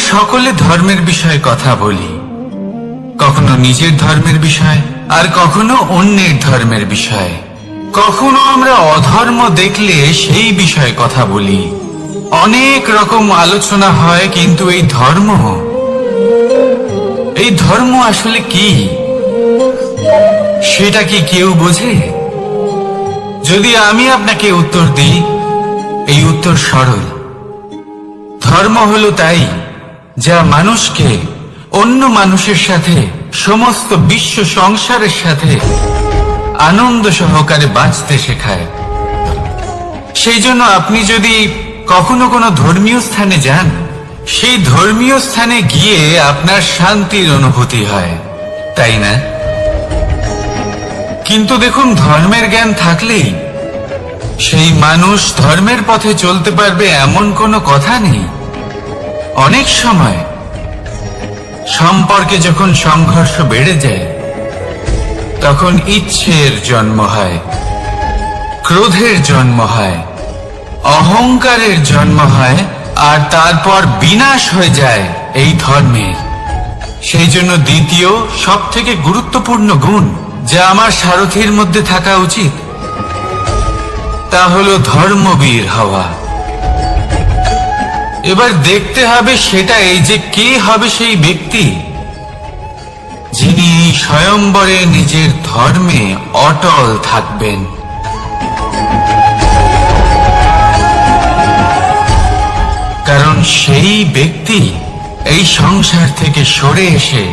সকলে ধর্মের বিষয়ে কথা বলি, কখনো নিজের ধর্মের বিষয় আর কখনো অন্যের ধর্মের বিষয়। কখনো আমরা অধর্ম দেখলে সেই বিষয়ে কথা বলি। অনেক রকম আলোচনা হয়, কিন্তু এই ধর্ম আসলে কি, সেটা কি কেউ বোঝে? যদি আমি আপনাকে উত্তর দিই, এই উত্তর সরল। ধর্ম হলো তাই যা মানুষকে অন্য মানুষের সাথে, সমস্ত বিশ্ব সংসারের সাথে আনন্দ সহকারে বাঁচতে শেখায়। সেই জন্য আপনি যদি কখনো কোনো ধর্মীয় স্থানে যান, সেই ধর্মীয় স্থানে গিয়ে আপনার শান্তির অনুভূতি হয়, তাই না? কিন্তু দেখুন, ধর্মের জ্ঞান থাকলেই সেই মানুষ ধর্মের পথে চলতে পারবে এমন কোনো কথা নেই। অনেক সময় সম্পর্কে যখন সংঘর্ষ বেড়ে যায়, তখন ইচ্ছের জন্ম হয়, ক্রোধের জন্ম হয়, অহংকারের জন্ম হয়, আর তারপর বিনাশ হয়ে যায় এই ধর্মের। সেই জন্য দ্বিতীয় সব থেকে গুরুত্বপূর্ণ গুণ যা আমার সারথীর মধ্যে থাকা উচিত, তা হলো ধর্মবীর হওয়া। এবার দেখতে হবে সেটা এই যে কে হবে সেই ব্যক্তি যিনি স্বয়ম্বরে নিজের ধর্মে অটল থাকবেন। কারণ সেই ব্যক্তি এই সংসার থেকে সরে এসে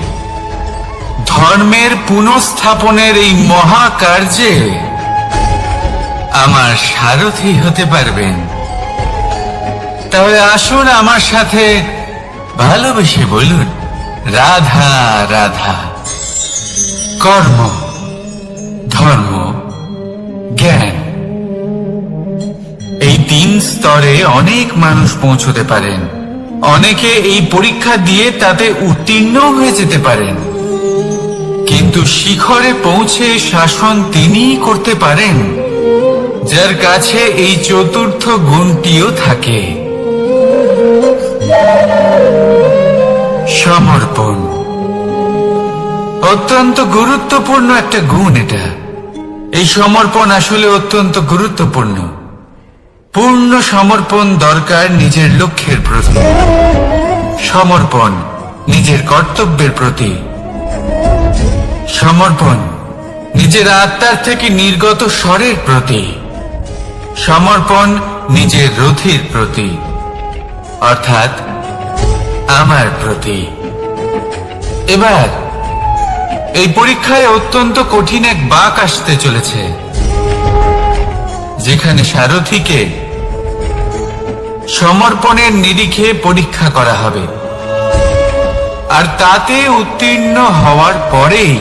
ধর্মের পুনঃস্থাপনের এই মহাকার্যে আমার সারথী হতে পারবেন। তাহলে আসুন আমার সাথে ভালোবেসে বলুন, রাধা রাধা। কর্ম, ধর্ম, জ্ঞান, এই তিন স্তরে অনেক মানুষ পৌঁছতে পারেন। অনেকে এই পরীক্ষা দিয়ে তাতে উত্তীর্ণ হয়ে যেতে পারেন, কিন্তু শিখরে পৌঁছে শাসন তিনিই করতে পারেন যার কাছে এই চতুর্থ গুণটিও থাকে, সমর্পণ। অত্যন্ত গুরুত্বপূর্ণ একটা গুণ এটা। এই সমর্পণ আসলে অত্যন্ত গুরুত্বপূর্ণ। পূর্ণ সমর্পণ দরকার নিজের লক্ষ্যের প্রতি, সমর্পণ নিজের কর্তব্যের প্রতি, সমর্পণ নিজের আত্মার থেকে নির্গত স্বরের প্রতি, সমর্পণ নিজের রথীর প্রতি, অর্থাৎ আমার প্রতি। এবার এই পরীক্ষায় অত্যন্ত কঠিন এক বাঁক আসতে চলেছে, যেখানে সারথীকে সমর্পণের নিরিখে পরীক্ষা করা হবে, আর তাতে উত্তীর্ণ হওয়ার পরেই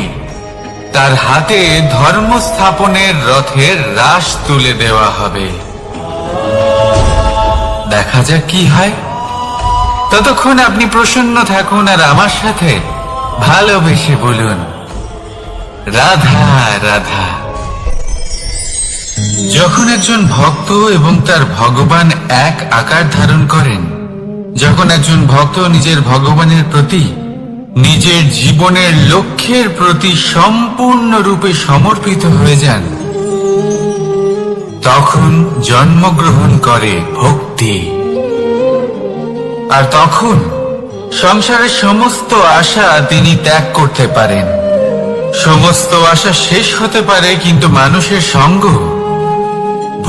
তার হাতে ধর্ম স্থাপনের রথের রাশ তুলে দেওয়া হবে। দেখা যাক কি হয়। ততক্ষণ আপনি প্রসন্ন থাকুন আর আমার সাথে ভালোবেসে বলুন, রাধা রাধা। যখন একজন ভক্ত এবং তার ভগবান এক আকার ধারণ করেন, যখন একজন ভক্ত নিজের ভগবানের প্রতি, নিজের জীবনের লক্ষ্যের প্রতি সম্পূর্ণরূপে সমর্পিত হয়ে যান, তখন জন্মগ্রহণ করে ভক্তি। আর তখন সংসারের সমস্ত আশা তিনি ত্যাগ করতে পারেন। সমস্ত আশা শেষ হতে পারে, কিন্তু মানুষের সঙ্গ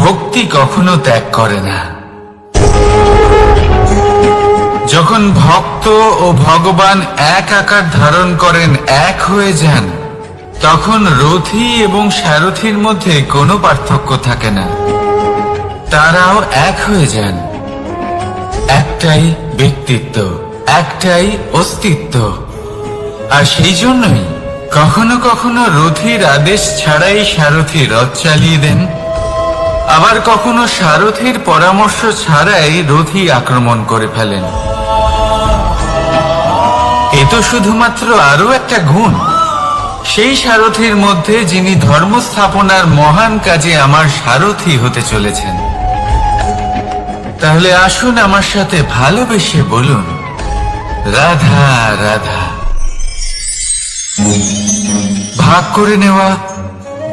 ভক্তি কখনো ত্যাগ করে না। যখন ভক্ত ও ভগবান এক আকার ধারণ করেন, এক হয়ে যান, তখন রথী এবং সারথীর মধ্যে কোনো পার্থক্য থাকে না। তারাও এক হয়ে যান। একটাই ব্যক্তিত্ব, একটাই অস্তিত্ব। আর সেই জন্যই কখনো কখনো রথীর আদেশ ছাড়াই সারথী রথ চালিয়ে দেন, আবার কখনো সারথীর পরামর্শ ছাড়াই রথী আক্রমণ করে ফেলেন। এ তো শুধুমাত্র আরো একটা গুণ সেই সারথীর মধ্যে, যিনি ধর্ম স্থাপনার মহান কাজে আমার সারথী হতে চলেছেন। তাহলে আসুন আমার সাথে ভালোবেসে বলুন, রাধা রাধা। ভাগ করে নেওয়া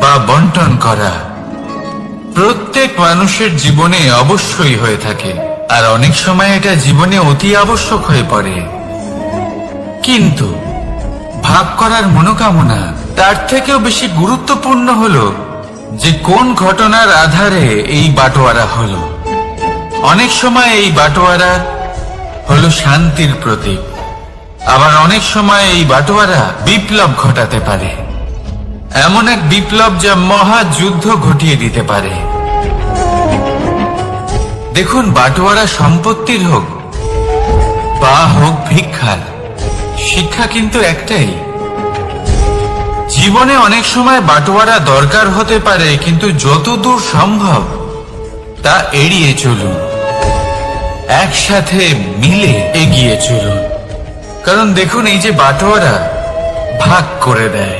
বা বন্টন করা প্রত্যেক মানুষের জীবনে অবশ্যই হয়ে থাকে, আর অনেক সময় এটা জীবনে অতি আবশ্যক হয়ে পড়ে। কিন্তু ভাগ করার মনোকামনা তার থেকেও বেশি গুরুত্বপূর্ণ হলো যে কোন ঘটনার আধারে এই বাটোয়ারা হলো। অনেক সময় এই বাটোয়ারা হলো শান্তির প্রতীক, আবার অনেক সময় এই বাটোয়ারা বিপ্লব ঘটাতে পারে, এমন এক বিপ্লব যা মহাযুদ্ধ ঘটিয়ে দিতে পারে। দেখুন, বাটোয়ারা সম্পত্তির হোক বা হোক ভিক্ষার, শিক্ষা কিন্তু একটাই। জীবনে অনেক সময় বাটোয়ারা দরকার হতে পারে, কিন্তু যতদূর সম্ভব তা এড়িয়ে চলুন, একসাথে মিলে এগিয়ে চলুন। কারণ দেখুন, এই যে বাটোয়ারা ভাগ করে দেয়,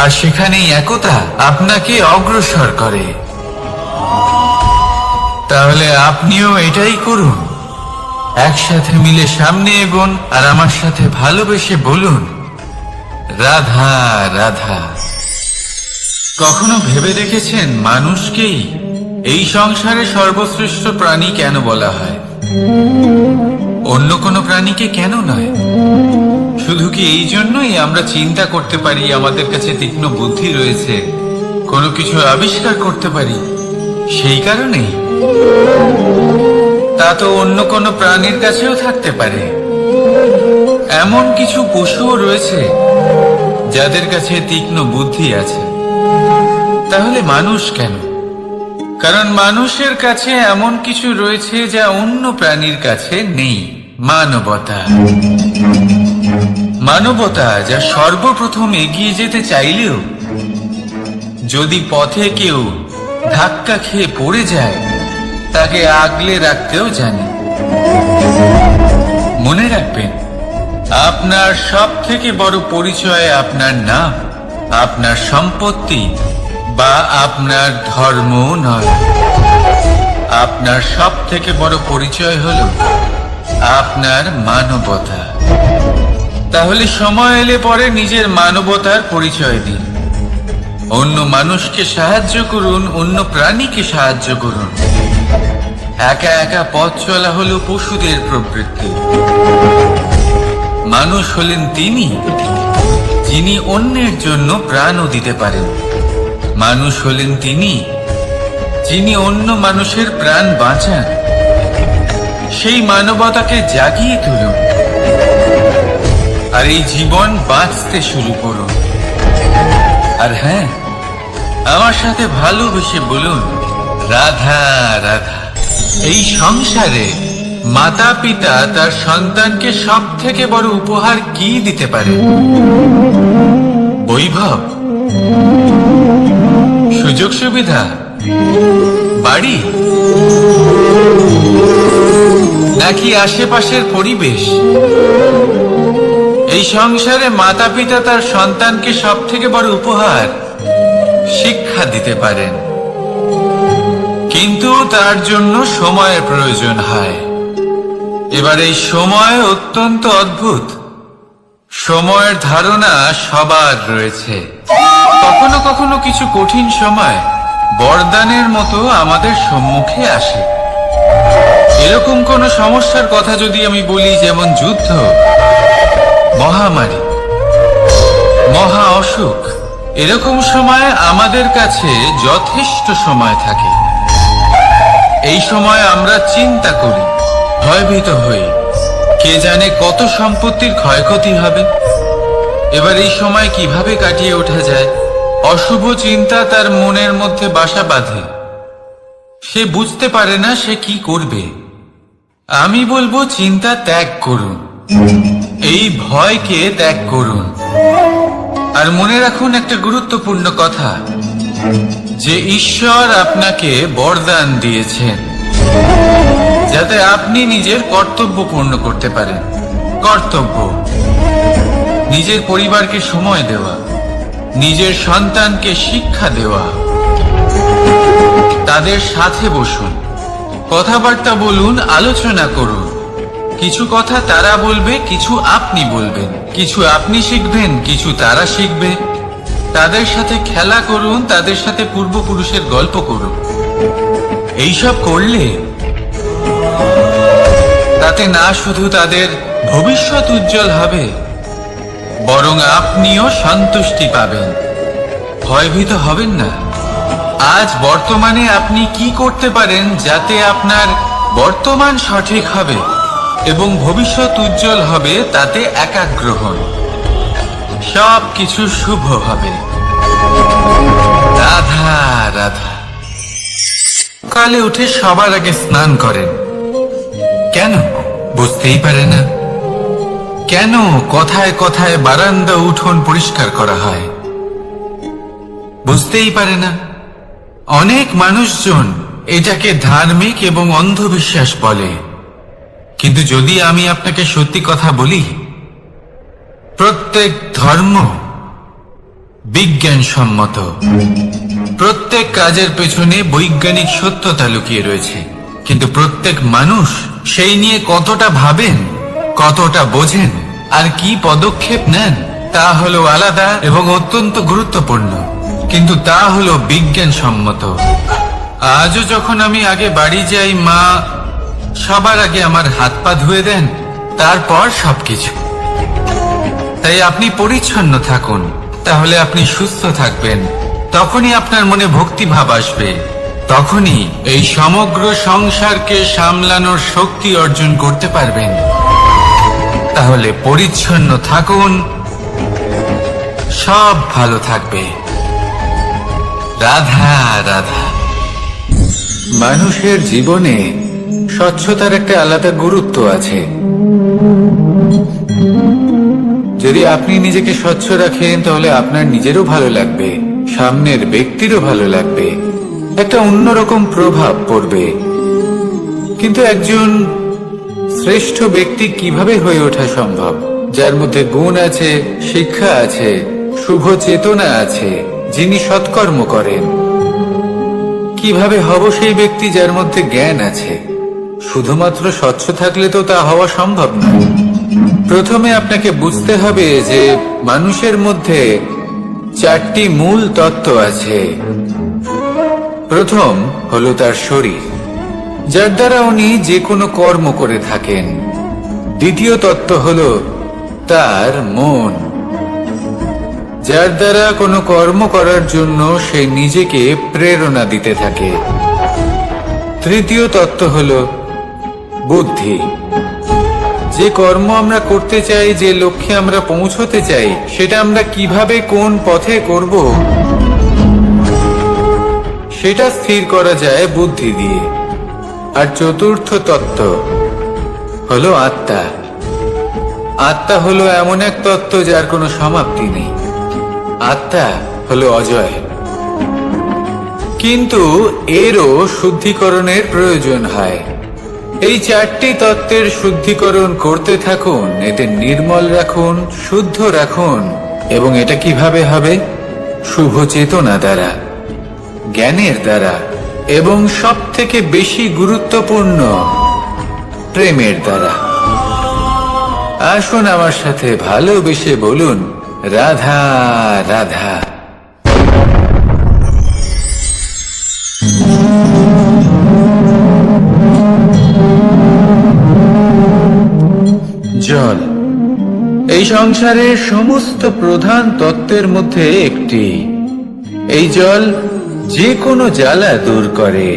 আর সেখানেই একতা আপনাকে অগ্রসর করে। তাহলে আপনিও এটাই করুন, একসাথে মিলে সামনে এগোন, আর আমার সাথে ভালোবেসে বলুন রাধা রাধা। কখনো ভেবে দেখেছেন মানুষকেই এই সংসারে সর্বশ্রেষ্ঠ প্রাণী কেন বলা হয়? অন্য কোনো প্রাণীকে কেন নয়? শুধু কি এই জন্যই আমরা চিন্তা করতে পারি, আমাদের কাছে তীক্ষ্ণ বুদ্ধি রয়েছে, কোনো কিছু আবিষ্কার করতে পারি, সেই কারণেই? তা তো অন্য কোনো প্রাণীর কাছেও থাকতে পারে। এমন কিছু পশুও রয়েছে যাদের কাছে তীক্ষ্ণ বুদ্ধি আছে। তাহলে মানুষ কেন? কারণ মানুষের কাছে এমন কিছু রয়েছে যা অন্য প্রাণীর কাছে নেই, মানবতা। মানবতা যা সর্বপ্রথম এগিয়ে যেতে চাইলেও যদি পথে কেউ ধাক্কা খেয়ে পড়ে যায়, তাকে আগলে রাখতেও জানে। মনে রাখবেন, আপনার সব থেকে বড় পরিচয় আপনার নাম, আপনার সম্পত্তি বা আপনার ধর্ম নয়। আপনার সব থেকে বড় পরিচয় হলো আপনার মানবতা। তাহলে সময় এলে পরে নিজের মানবতার পরিচয় দিন, অন্য মানুষকে সাহায্য করুন, অন্য প্রাণীকে সাহায্য করুন। একা একা পথ চলা হলো পশুদের প্রবৃত্তি। মানুষ হলেন তিনি যিনি অন্যের জন্য প্রাণও দিতে পারেন। মানুষ হলেন তিনি যিনি অন্য মানুষের প্রাণ বাঁচান। সেই মানবতাকে জাগিয়ে তুলুন, আর এই জীবন বাঁচতে শুরু করুন। আর হ্যাঁ, আমার সাথে ভালোবেসে বলুন রাধা রাধা। এই সংসারে মাতা পিতা তার সন্তানকে সব থেকে বড় উপহার কি দিতে পারে? বৈভব, সুযোগ সুবিধা, বাড়ি, নাকি আশেপাশের পরিবেশ? এই সংসারে মাতা পিতা তার সন্তানকে সব থেকে বড় উপহার শিক্ষা দিতে পারেন, কিন্তু তার জন্য সময়ের প্রয়োজন হয়। এবার এই সময় অত্যন্ত অদ্ভুত। সময়ের ধারণা সবার রয়েছে। কখনো কখনো কিছু কঠিন সময় বরদানের মতো আমাদের সম্মুখে আসে। এরকম কোন সমস্যার কথা যদি আমি বলি, যেমন যুদ্ধ, মহামারী, মহা অসুখ, এরকম সময় আমাদের কাছে যথেষ্ট সময় থাকে। এই সময় আমরা চিন্তা করি, ভয়ভীত হই, কে জানে কত সম্পত্তির ক্ষয়ক্ষতি হবে। এবার এই সময় কিভাবে কাটিয়ে ওঠা যায়? অশুভ চিন্তা তার মনের মধ্যে বাসা বাঁধে, সে বুঝতে পারে না সে কি করবে। আমি বলবো চিন্তা ত্যাগ করুন, এই ভয়কে ত্যাগ করুন। আর মনে রাখুন একটা গুরুত্বপূর্ণ কথা, যে ঈশ্বর আপনাকে বরদান দিয়েছেন যাতে আপনি নিজের কর্তব্য পূর্ণ করতে পারেন। কর্তব্য, নিজের পরিবারকে সময় দেওয়া, নিজের সন্তানকে শিক্ষা দেওয়া। তাদের সাথে বসুন, কথাবার্তা বলুন, আলোচনা করুন, কিছু কথা তারা বলবে, কিছু আপনি বলবেন, কিছু আপনি শিখবেন, কিছু তারা শিখবে। তাদের সাথে খেলা করুন, তাদের সাথে পূর্বপুরুষের গল্প করুন। এইসব করলে তাতে না শুধু তাদের ভবিষ্যৎ উজ্জ্বল হবে, বরং আপনিও সন্তুষ্টি পাবেন। ভয়ভীত হবেন না। আজ বর্তমানে আপনি কি করতে পারেন যাতে আপনার বর্তমান সঠিক হবে এবং ভবিষ্যৎ উজ্জ্বল হবে, তাতে একাগ্র হন। সব কিছু শুভ হবে। রাধা রাধা। সকালে উঠে সবার আগে স্নান করেন। কেন? বুঝতেই পারে না। কেন কথায় কথায় বারান্দা উঠোন পরিষ্কার করা হয়? বুঝতেই পারে না। অনেক মানুষজন এটাকে ধার্মিক এবং অন্ধবিশ্বাস বলে, কিন্তু যদি আমি আপনাকে সত্যি কথা বলি, প্রত্যেক ধর্ম বিজ্ঞানসম্মত। প্রত্যেক কাজের পেছনে বৈজ্ঞানিক সত্যতা লুকিয়ে রয়েছে, কিন্তু প্রত্যেক মানুষ সেই নিয়ে কতটা ভাবেন, কতটা বোঝেন আর কি পদক্ষেপ নেন তা হলো আলাদা এবং অত্যন্ত গুরুত্বপূর্ণ, কিন্তু তা হলো বিজ্ঞানসম্মত। আজও যখন আমি আগে বাড়ি যাই, মা সবার আগে আমার হাত পা ধুয়ে দেন, তারপর সবকিছু। তাই আপনি পরিচ্ছন্ন থাকুন, তাহলে আপনি সুস্থ থাকবেন। তখনই আপনার মনে ভক্তিভাব আসবে, তখনই এই সমগ্র সংসারকে সামলানোর শক্তি অর্জন করতে পারবেন। তাহলে পরিচ্ছন্ন থাকুন, সব ভালো থাকবে। রাধা রাধা। মানুষের জীবনে স্বচ্ছতার একটা আলাদা গুরুত্ব আছে। যদি আপনি নিজেকে স্বচ্ছ রাখেন, তাহলে আপনার নিজেরও ভালো লাগবে, সামনের ব্যক্তিরও ভালো লাগবে, একটা অন্যরকম প্রভাব পড়বে। কিন্তু একজন শ্রেষ্ঠ ব্যক্তি কিভাবে হয়ে ওঠা সম্ভব? যার মধ্যে গুণ আছে, শিক্ষা আছে, শুভ চেতনা আছে, যিনি সৎকর্ম করেন। কিভাবে হব সেই ব্যক্তি যার মধ্যে জ্ঞান আছে? শুধুমাত্র স্বচ্ছ থাকলে তো তা হওয়া সম্ভব নয়। প্রথমে আপনাকে বুঝতে হবে যে মানুষের মধ্যে 4টি মূল তত্ত্ব আছে। প্রথম হলো তার শরীর, যার দ্বারা উনি যে কোনো কর্ম করে থাকেন। দ্বিতীয় তত্ত্ব হলো তার মন, যার দ্বারা কোনো কর্ম করার জন্য সে নিজেকে প্রেরণা দিতে থাকে। তৃতীয় তত্ত্ব হলো বুদ্ধি, যে কর্ম আমরা করতে চাই, যে লক্ষ্যে আমরা পৌঁছতে চাই, সেটা আমরা কিভাবে কোন পথে করব সেটা স্থির করা যায় বুদ্ধি দিয়ে। আর চতুর্থ তত্ত্ব হলো আত্মা। আত্মা হলো এমন এক তত্ত্ব যার কোনো সমাপ্তি নেই। আত্মা হলো অজয়, কিন্তু এরও শুদ্ধিকরণের প্রয়োজন হয়। এই 4টি তত্ত্বের শুদ্ধিকরণ করতে থাকুন, এতে নির্মল রাখুন, শুদ্ধ রাখুন। এবং এটা কিভাবে হবে? শুভ চেতনা দ্বারা, জ্ঞানের দ্বারা, এবং সব থেকে বেশি গুরুত্বপূর্ণ প্রেমের দ্বারা। আসুন আমার সাথে ভালোবেসে বলুন, রাধা রাধা। জল এই সংসারের সমস্ত প্রধান তত্ত্বের মধ্যে একটি। এই জল যে কোনো জ্বালা দূর করে,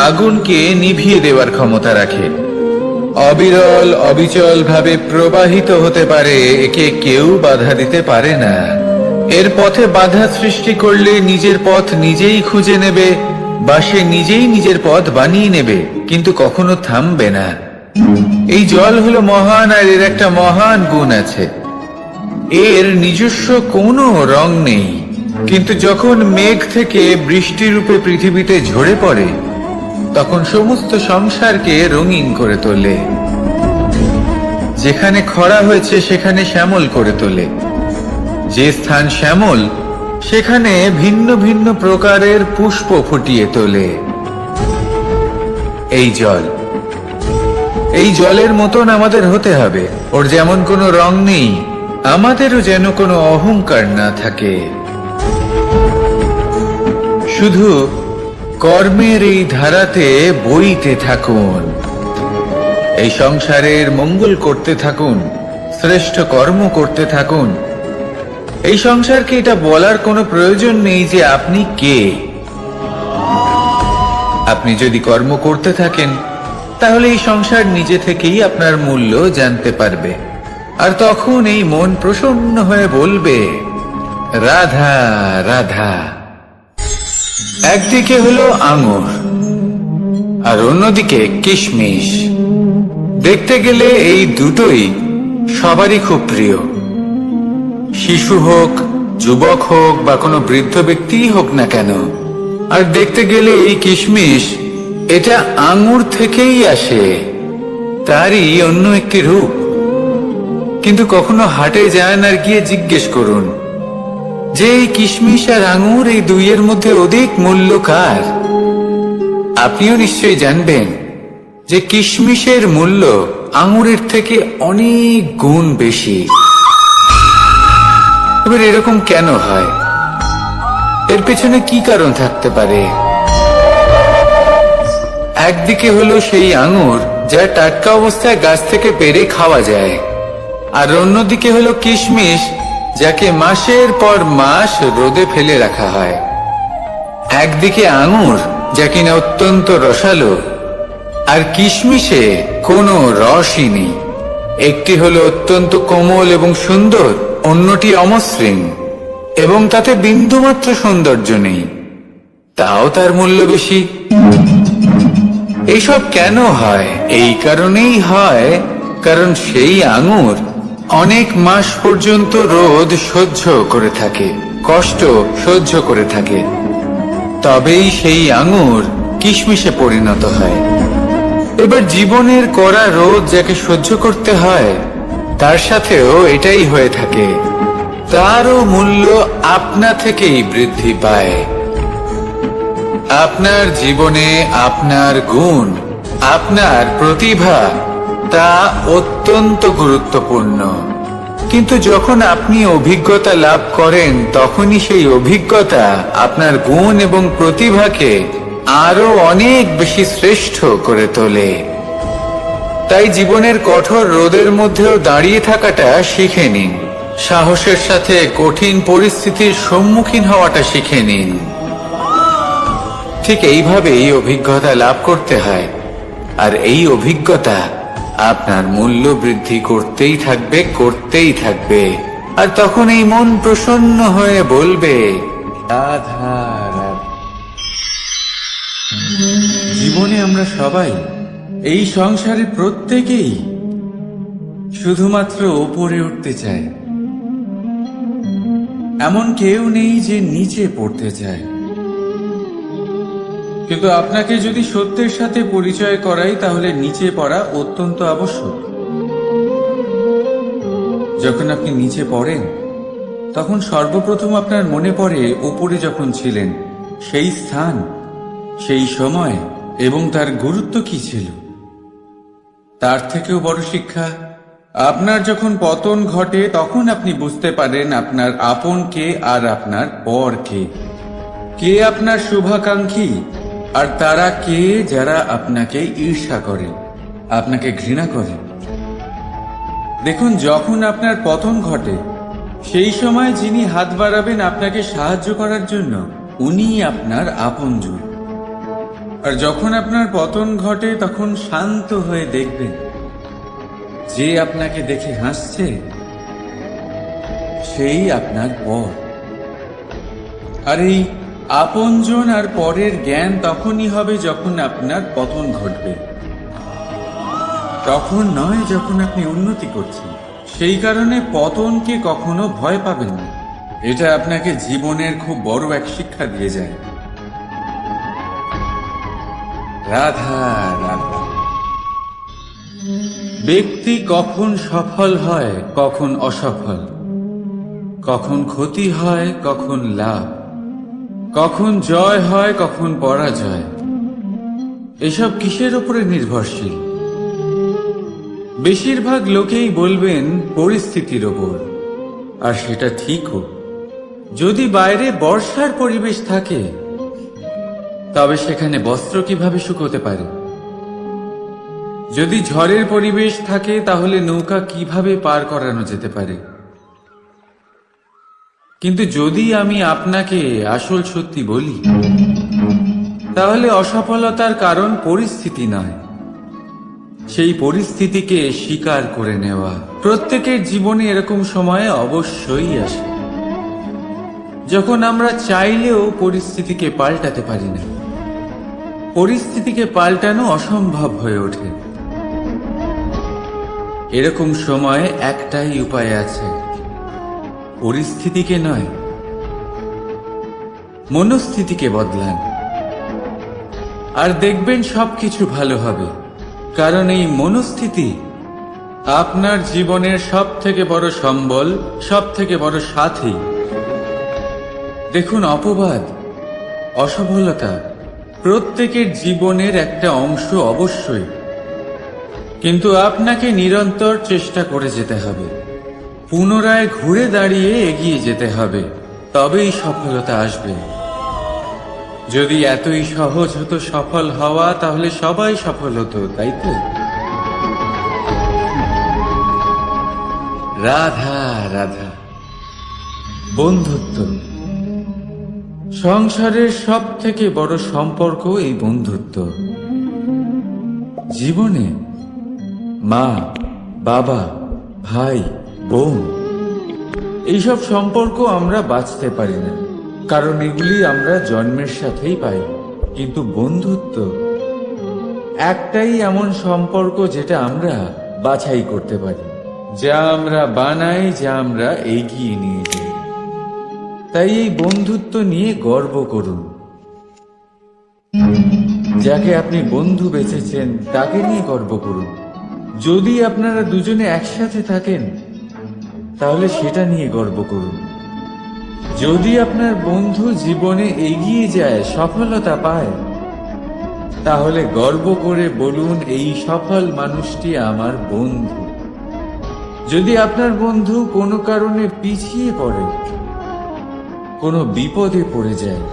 আগুনকে নিভিয়ে দেওয়ার ক্ষমতা রাখে, অবিরল অবিচল ভাবে প্রবাহিত হতে পারে, একে কেউ বাধা দিতে পারে না। এর পথে বাধা সৃষ্টি করলে নিজের পথ নিজেই খুঁজে নেবে, বা সে নিজেই নিজের পথ বানিয়ে নেবে, কিন্তু কখনো থামবে না। এই জল হলো মহান, আর এর একটা মহান গুণ আছে, এর নিজস্ব কোনো রং নেই। কিন্তু যখন মেঘ থেকে বৃষ্টি রূপে পৃথিবীতে ঝরে পড়ে, তখন সমস্ত সংসারকে রঙিন করে তোলে। যেখানে খরা হয়েছে সেখানে শ্যামল করে তোলে, যে স্থান শ্যামল সেখানে ভিন্ন ভিন্ন প্রকারের পুষ্প ফুটিয়ে তোলে। এই জল এই জলের মতন আমাদের হতে হবে। ওর যেমন কোনো রং নেই, আমাদেরও যেন কোনো অহংকার না থাকে। শুধু কর্মের এই ধারাতে বইতে থাকুন, এই সংসারের মঙ্গল করতে থাকুন, শ্রেষ্ঠ কর্ম করতে থাকুন। এই সংসারকে এটা বলার কোনো প্রয়োজন নেই যে আপনি কে। আপনি যদি কর্ম করতে থাকেন তাহলে এই সংসার নিজে থেকেই আপনার মূল্য জানতে পারবে, আর তখন এই মন প্রসন্ন হয়ে বলবে, রাধা রাধা। একদিকে হলো আঙুর আর অন্যদিকে কিশমিশ। দেখতে গেলে এই দুটোই সবারই খুব প্রিয়। শিশু হোক, যুবক হোক বা কোনো বৃদ্ধ ব্যক্তিই হোক না কেন। আর দেখতে গেলে এই কিশমিশ, এটা আঙুর থেকেই আসে, তারই অন্য একটি রূপ। কিন্তু কখনো হাটে যান আর গিয়ে জিজ্ঞেস করুন যে এই কিশমিশ আর আঙুর, এই দুইয়ের মধ্যে অধিক মূল্য কার? আপনিও নিশ্চয়ই জানবেন যে কিশমিশের মূল্য আঙুরের থেকে অনেক গুণ বেশি। এবার এরকম কেন হয়? এর পেছনে কি কারণ থাকতে পারে? একদিকে হলো সেই আঙুর যা টাটকা অবস্থায় গাছ থেকে পেড়ে খাওয়া যায়, আর অন্যদিকে হলো কিশমিশ যাকে মাসের পর মাস রোদে ফেলে রাখা হয়। একদিকে আঙুর যা কিনা অত্যন্ত রসালো, আর কিশমিশে কোনো রসই নেই। একটি হলো অত্যন্ত কোমল এবং সুন্দর, অন্যটি অমসৃণ এবং তাতে বিন্দুমাত্র সৌন্দর্য নেই, তাও তার মূল্য বেশি। এইসব কেন হয়? এই কারণেই হয় কারণ সেই আঙুর অনেক মাস পর্যন্ত রোদ সহ্য করে থাকে, কষ্ট সহ্য করে থাকে, তবেই সেই আঙুর কিশমিশে পরিণত হয়। এবার জীবনের কড়া রোদ যাকে সহ্য করতে হয়, তার সাথেও এটাই হয়ে থাকে। তারও মূল্য আপনা থেকেই বৃদ্ধি পায়। আপনার জীবনে আপনার গুণ, আপনার প্রতিভা, তা অত্যন্ত গুরুত্বপূর্ণ। কিন্তু যখন আপনি অভিজ্ঞতা লাভ করেন, তখনই সেই অভিজ্ঞতা আপনার গুণ এবং প্রতিভাকে আরো অনেক বেশি শ্রেষ্ঠ করে তোলে। তাই জীবনের কঠোর রোদের মধ্যেও দাঁড়িয়ে থাকাটা শিখে নিন। সাহসের সাথে কঠিন পরিস্থিতির সম্মুখীন হওয়াটা শিখে নিন। ঠিক এইভাবেই অভিজ্ঞতা লাভ করতে হয়, আর এই অভিজ্ঞতা আপনার মূল্য বৃদ্ধি করতেই থাকবে, করতেই থাকবে। আর তখন এই মন প্রসন্ন হয়ে বলবে, রাধা রাধা। জীবনে আমরা সবাই, এই সংসারে প্রত্যেকেই শুধুমাত্র ওপরে উঠতে চায়। এমন কেউ নেই যে নিচে পড়তে চায়। কিন্তু আপনাকে যদি সত্যের সাথে পরিচয় করাই, তাহলে নিচে পড়া অত্যন্ত আবশ্যক। যখন আপনি নিচে পড়েন, তখন সর্বপ্রথম আপনার মনে পড়ে উপরে যখন ছিলেন, সেই স্থান, সেই সময় এবং তার গুরুত্ব কি ছিল। তার থেকেও বড় শিক্ষা, আপনার যখন পতন ঘটে, তখন আপনি বুঝতে পারেন আপনার আপন কে আর আপনার পর কে। কে আপনার শুভাকাঙ্ক্ষী, আর তারা কে যারা আপনাকে ঈর্ষা করে, আপনাকে ঘৃণা করে। দেখুন, যখন আপনার পতন ঘটে, সেই সময় যিনি হাত বাড়াবেন আপনাকে সাহায্য করার জন্য, উনিই আপনার আপনজন। আর যখন আপনার পতন ঘটে, তখন শান্ত হয়ে দেখবেন যে আপনাকে দেখে হাসছে, সেই আপনার পর। আর এই আপনজন আর পরের জ্ঞান তখনই হবে যখন আপনার পতন ঘটবে, তখন নয় যখন আপনি উন্নতি করছেন। সেই কারণে পতনকে কখনো ভয় পাবেন না। এটা আপনাকে জীবনের খুব বড় এক শিক্ষা দিয়ে যায়। রাধা রাধা। ব্যক্তি কখন সফল হয়, কখন অসফল, কখন ক্ষতি হয়, কখন লাভ, কখন জয় হয়, কখন পরাজয়, এসব কিসের উপরে নির্ভরশীল? বেশিরভাগ লোকেই বলবেন পরিস্থিতির ওপর, আর সেটা ঠিকও। যদি বাইরে বর্ষার পরিবেশ থাকে, তবে সেখানে বস্ত্র কিভাবে শুকোতে পারে? যদি ঝড়ের পরিবেশ থাকে, তাহলে নৌকা কিভাবে পার করানো যেতে পারে? কিন্তু যদি আমি আপনাকে আসল সত্যি বলি, তাহলে অসফলতার কারণ পরিস্থিতি নয়, সেই পরিস্থিতিকে স্বীকার করে নেওয়া। প্রত্যেকের জীবনে এরকম সময় অবশ্যই আসে যখন আমরা চাইলেও পরিস্থিতিকে পাল্টাতে পারি না। পরিস্থিতিকে পাল্টানো অসম্ভব হয়ে ওঠে। এরকম সময় একটাই উপায় আছে, পরিস্থিতিকে নয়, মনস্থিতিকে বদলান, আর দেখবেন সবকিছু ভালো হবে। কারণ এই মনস্থিতি আপনার জীবনের সব থেকে বড় সম্বল, সব থেকে বড় সাথী। দেখুন, অপবাদ, অসফলতা প্রত্যেকের জীবনের একটা অংশ অবশ্যই, কিন্তু আপনাকে নিরন্তর চেষ্টা করে যেতে হবে, পুনরায় ঘুরে দাঁড়িয়ে এগিয়ে যেতে হবে, তবেই সফলতা আসবে। যদি এতই সহজ হতো সফল হওয়া, তাহলে সবাই সফল হতো, তাই তো? রাধা রাধা। বন্ধুত্ব, সংসারের সব থেকে বড় সম্পর্ক এই বন্ধুত্ব। জীবনে মা, বাবা, ভাই, বোন, এইসব সম্পর্ক আমরা বাঁচতে পারি না, কারণ এগুলি আমরা জন্মের সাথেই পাই। কিন্তু বন্ধুত্ব একটাই এমন সম্পর্ক যেটা আমরা বাছাই করতে পারি, যা আমরা বানাই, যা আমরা এগিয়ে নিয়ে যাই। তাই এই বন্ধুত্ব নিয়ে গর্ব করুন। যাকে আপনি বন্ধু বেছেছেন তাকে নিয়ে গর্ব করুন। যদি আপনারা দুজনে একসাথে থাকেন, তাহলে সেটা নিয়ে গর্ব করুন। যদি আপনার বন্ধু জীবনে এগিয়ে যায়, সফলতা পায়, তাহলে গর্ব করে বলুন, এই সফল মানুষটি আমার বন্ধু। যদি আপনার বন্ধু কোনো কারণে পিছিয়ে পড়ে, কোনো বিপদে পড়ে যায়,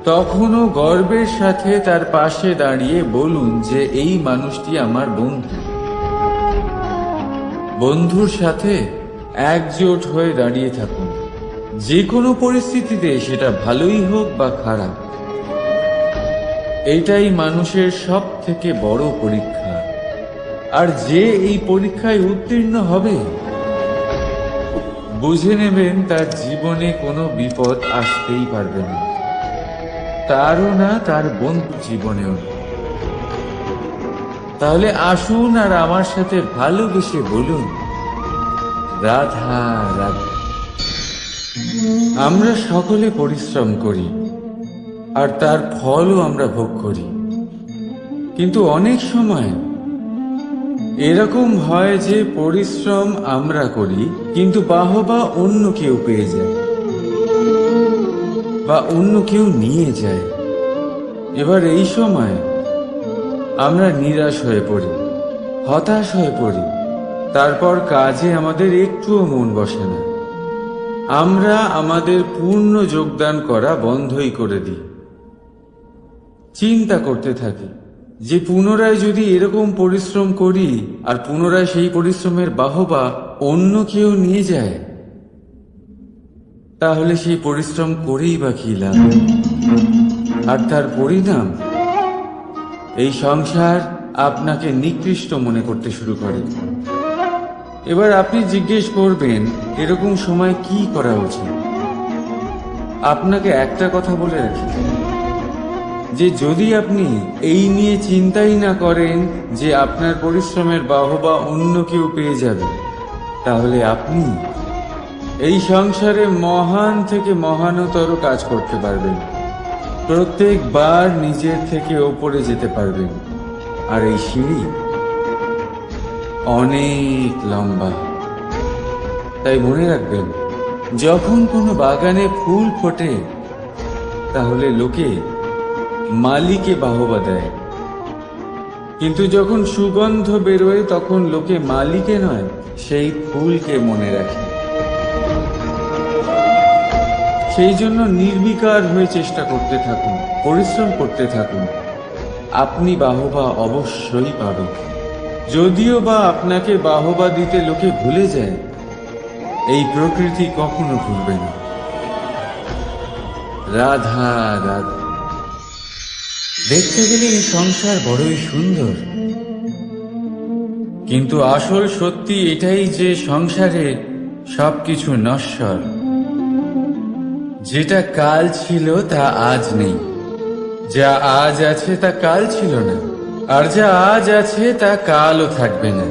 তখনও গর্বের সাথে তার পাশে দাঁড়িয়ে বলুন যে এই মানুষটি আমার বন্ধু। বন্ধুর সাথে একজোট হয়ে দাঁড়িয়ে থাকুন, যে কোনো পরিস্থিতিতে, সেটা ভালোই হোক বা খারাপ। এটাই মানুষের সব থেকে বড় পরীক্ষা। আর যে এই পরীক্ষায় উত্তীর্ণ হবে, বুঝে নেবেন তার জীবনে কোনো বিপদ আসতেই পারবে না, তারও না, তার বন্ধু জীবনেও না। তাহলে আসুন আর আমার সাথে ভালোবেসে বলুন, রাধা রাধা। আমরা সকলে পরিশ্রম করি, আর তার ফলও আমরা ভোগ করি। কিন্তু অনেক সময় এরকম হয় যে পরিশ্রম আমরা করি, কিন্তু বাহবা অন্য কেউ পেয়ে যায় বা অন্য কেউ নিয়ে যায়। এবার এই সময় আমরা নিরাশ হয়ে পড়ি, হতাশ হয়ে পড়ি, তারপর কাজে আমাদের একটুও মন বসে না। আমরা আমাদের পূর্ণ যোগদান করা বন্ধই করে দিই। চিন্তা করতে থাকি যে পুনরায় যদি এরকম পরিশ্রম করি, আর পুনরায় সেই পরিশ্রমের বাহবা অন্য কেউ নিয়ে যায়, তাহলে সেই পরিশ্রম করেই বা কি লাভ? আর তার পরিণাম, এই সংসার আপনাকে নিকৃষ্ট মনে করতে শুরু করে। এবার আপনি জিজ্ঞেস করবেন, এরকম সময় কি করা উচিত? আপনাকে একটা কথা বলে রাখি, যে যদি আপনি এই নিয়ে চিন্তাই না করেন যে আপনার পরিশ্রমের বাহবা অন্য কেউ পেয়ে যাবে, তাহলে আপনি এই সংসারে মহান থেকে মহানতর কাজ করতে পারবেন। প্রত্যেকবার নিজের থেকে ওপরে যেতে পারবেন। আর এই সিঁড়ি অনেক লম্বা। তাই মনে রাখবেন, যখন কোনো বাগানে ফুল ফোটে, তাহলে লোকে মালিকে বাহবা দেয়, কিন্তু যখন সুগন্ধ বেরোয় তখন লোকে মালিকে নয়, সেই ফুলকে মনে রাখে। সেই জন্য নির্বিকার হয়ে চেষ্টা করতে থাকুন, পরিশ্রম করতে থাকুন। আপনি বাহবা অবশ্যই পাবেন। যদিও বা আপনাকে বাহবা দিতে লোকে ভুলে যায়, এই প্রকৃতি কখনো ভুলবে না। রাধা রাধা। দেখতে গেলে এই সংসার বড়ই সুন্দর, কিন্তু আসল সত্যি এটাই যে সংসারে সবকিছু নশ্বর। যেটা কাল ছিল তা আজ নেই, যা আজ আছে তা কাল ছিল না, আর যা আজ আছে তা কালও থাকবে না।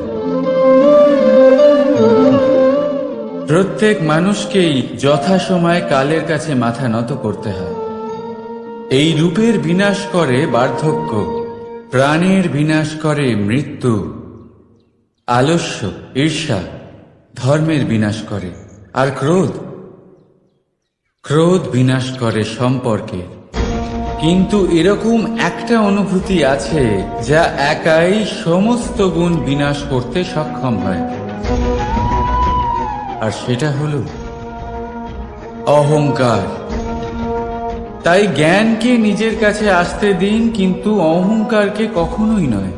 প্রত্যেক মানুষকেই যথাসময়ে কালের কাছে মাথা নত করতে হয়। এই রূপের বিনাশ করে বার্ধক্য, প্রাণের বিনাশ করে মৃত্যু, আলস্য, ঈর্ষা ধর্মের বিনাশ করে, আর ক্রোধ বিনাশ করে সম্পর্কে। কিন্তু এরকম একটা অনুভূতি আছে যা একাই সমস্ত গুণ বিনাশ করতে সক্ষম হয়, আর সেটা হলো অহংকার। তাই জ্ঞানকে নিজের কাছে আসতে দিন, কিন্তু অহংকারকে কখনোই নয়।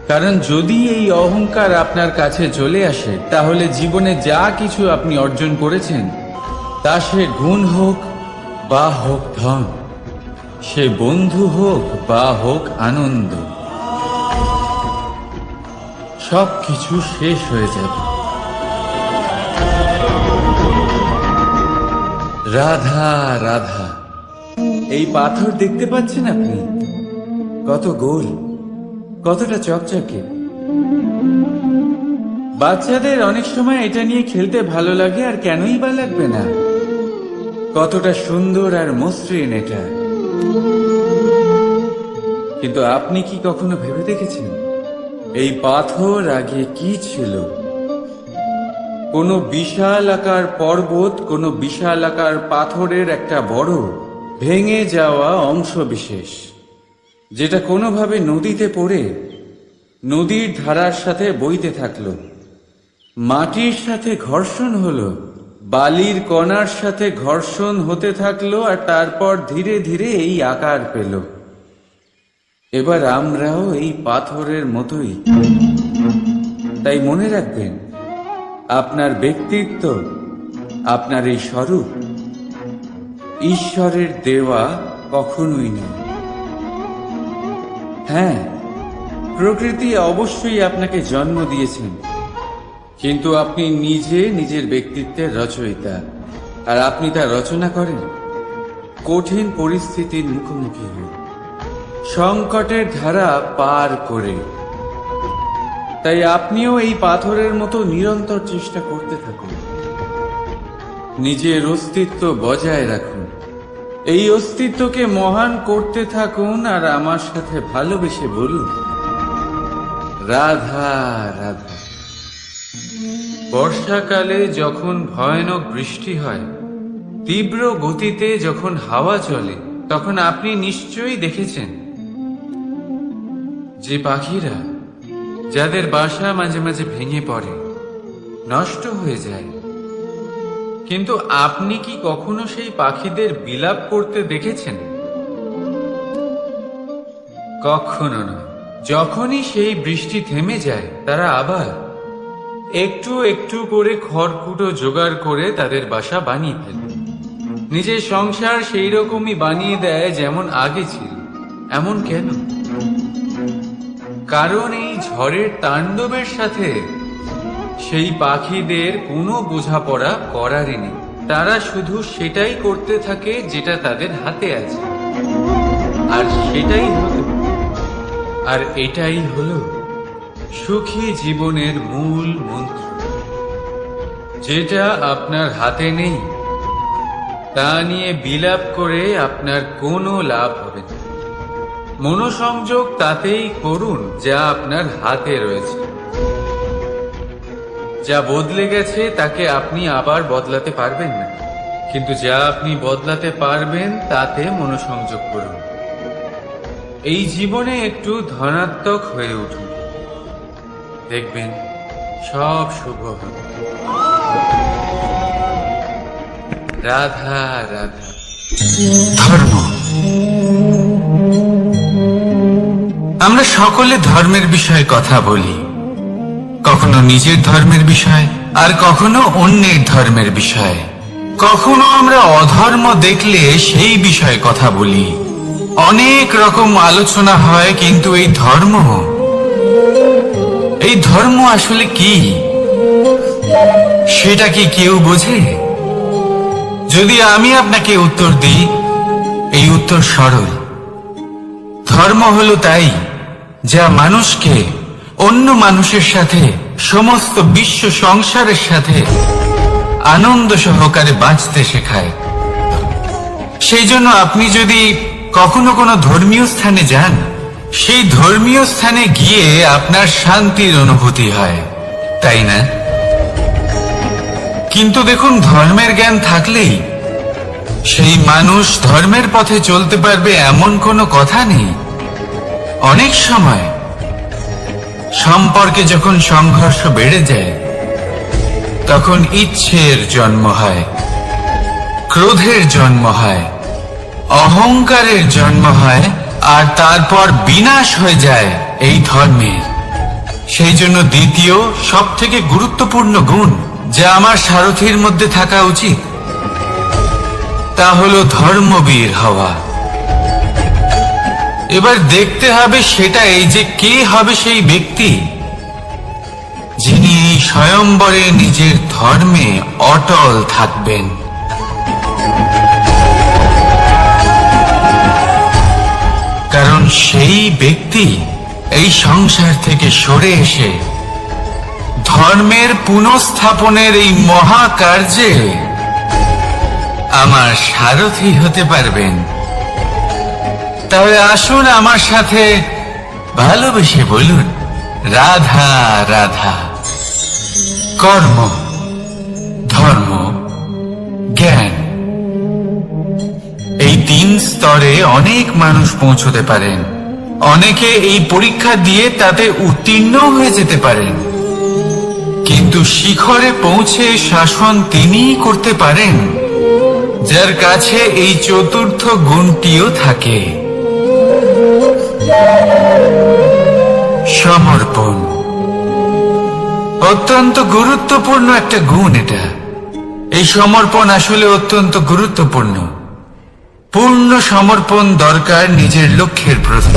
কারণ যদি এই অহংকার আপনার কাছে চলে আসে, তাহলে জীবনে যা কিছু আপনি অর্জন করেছেন, তা সে গুণ হোক বা হোক ধন, সে বন্ধু হোক বা হোক আনন্দ, সবকিছু শেষ হয়ে যাবে। রাধা রাধা। এই পাথর দেখতে পাচ্ছেন আপনি? কত গোল, কতটা চকচকে। বাচ্চাদের অনেক সময় এটা নিয়ে খেলতে ভালো লাগে, আর কেনই বা লাগবে না? কতটা সুন্দর আর মসৃণ এটা। কিন্তু আপনি কি কখনো ভেবে দেখেছেন এই পাথর আগে কি ছিল? কোনো বিশাল আকার পর্বত, কোনো বিশাল আকার পাথরের একটা বড় ভেঙে যাওয়া অংশ বিশেষ, যেটা কোনোভাবে নদীতে পড়ে নদীর ধারার সাথে বইতে থাকলো, মাটির সাথে ঘর্ষণ হলো, বালির কণার সাথে ঘর্ষণ হতে থাকলো, আর তারপর ধীরে ধীরে এই আকার পেল। এবার আমরাও এই পাথরের মতোই। তাই মনে রাখবেন, আপনার ব্যক্তিত্ব, আপনার এই স্বরূপ ঈশ্বরের দেওয়া কখনোই নয়। হ্যাঁ, প্রকৃতি অবশ্যই আপনাকে জন্ম দিয়েছেন, কিন্তু আপনি নিজে নিজের ব্যক্তিত্বের রচয়িতা, আর আপনি তা রচনা করেন কঠিন পরিস্থিতির মুখোমুখি হয়ে, সংকটের ধারা পার করে। তাই আপনিও এই পাথরের মতো নিরন্তর চেষ্টা করতে থাকুন, নিজের অস্তিত্ব বজায় রাখুন, এই অস্তিত্বকে মহান করতে থাকুন, আর আমার সাথে ভালোবেসে বলুন রাধা রাধা। বর্ষাকালে যখন ভয়ানক বৃষ্টি হয়, তীব্র গতিতে যখন হাওয়া চলে, তখন আপনি নিশ্চয়ই দেখেছেন যে পাখিরা, যাদের বাসা মাঝে মাঝে ভেঙে পড়ে, নষ্ট হয়ে যায়। কিন্তু আপনি কি কখনো সেই পাখিদের বিলাপ করতে দেখেছেন? কখনো নয়। যখনই সেই বৃষ্টি থেমে যায়, তারা আবার একটু একটু করে খড়কুটো জোগাড় করে তাদের বাসা বানিয়ে ফেলে। নিজের সংসার সেই রকমই বানিয়ে দেয় যেমন আগে ছিল। এমন কেন? কারণ এই ঝড়ের তাণ্ডবের সাথে সেই পাখিদের কোনো বোঝাপড়া করারই নেই। তারা শুধু সেটাই করতে থাকে যেটা তাদের হাতে আছে, আর এটাই হলো সুখী জীবনের মূল মন্ত্র। যেটা আপনার হাতে নেই, তা নিয়ে বিলাপ করে আপনার কোনো লাভ হবে না। মনোসংযোগ তাতেই করুন যা আপনার হাতে রয়েছে। যা বদলে গেছে তাকে আপনি আবার বদলাতে পারবেন না, কিন্তু যা আপনি বদলাতে পারবেন তাতে মনোসংযোগ করুন। এই জীবনে একটু ধনাত্মক হয়ে উঠুন, দেখবেন সব শুভ হবে। রাধা রাধা। ধর্ম। আমরা সকলে ধর্মের বিষয়ে কথা বলি, কখনো নিজের ধর্মের বিষয়, আর কখনো অন্যের ধর্মের বিষয়। কখনো আমরা অধর্ম দেখলে সেই বিষয়ে কথা বলি। অনেক রকম আলোচনা হয়, কিন্তু এই ধর্ম আসলে কি, সেটা কি কেউ বোঝে? যদি আমি আপনাকে উত্তর দিই, এই উত্তর সরল। ধর্ম হলো তাই যা মানুষকে অন্য মানুষের সাথে, সমস্ত বিশ্ব সংসারের সাথে আনন্দ সহকারে বাঁচতে শেখায়। সেই জন্য আপনি যদি কখনো কোনো ধর্মীয় স্থানে যান, সেই ধর্মীয় স্থানে গিয়ে আপনার শান্তির অনুভূতি হয়, তাই না? কিন্তু দেখুন, ধর্মের জ্ঞান থাকলেই সেই মানুষ ধর্মের পথে চলতে পারবে এমন কোনো কথা নেই। অনেক সময় সম্পর্কে যখন সংঘর্ষ বেড়ে যায়, তখন ইচ্ছের জন্ম হয়, ক্রোধের জন্ম হয়, অহংকারের জন্ম হয়, আর তারপর বিনাশ হয়ে যায় এই ধর্মের। সেই জন্য দ্বিতীয় সব থেকে গুরুত্বপূর্ণ গুণ যা আমার সারথীর মধ্যে থাকা উচিত, তা হলো ধর্মবীর হওয়া। এবার দেখতে হবে সেটা এই যে কে হবে সেই ব্যক্তি যিনি এই স্বয়ম্বরে নিজের ধর্মে অটল থাকবেন। কারণ সেই ব্যক্তি এই সংসার থেকে সরে এসে ধর্মের পুনঃস্থাপনের এই মহাকার্যে আমার সারথি হতে পারবেন। তাহলে আসুন আমার সাথে ভালোবেসে বলুন, রাধা রাধা। কর্ম, ধর্ম, জ্ঞান, এই তিন স্তরে অনেক মানুষ পৌঁছতে পারেন। অনেকে এই পরীক্ষা দিয়ে তাতে উত্তীর্ণ হয়ে যেতে পারেন, কিন্তু শিখরে পৌঁছে শাসন তিনিই করতে পারেন যার কাছে এই চতুর্থ গুণটিও থাকে, সমর্পণ। অত্যন্ত গুরুত্বপূর্ণ একটা গুণ এটা। এই সমর্পণ আসলে অত্যন্ত গুরুত্বপূর্ণ। পূর্ণ সমর্পণ দরকার নিজের লক্ষ্যের প্রতি,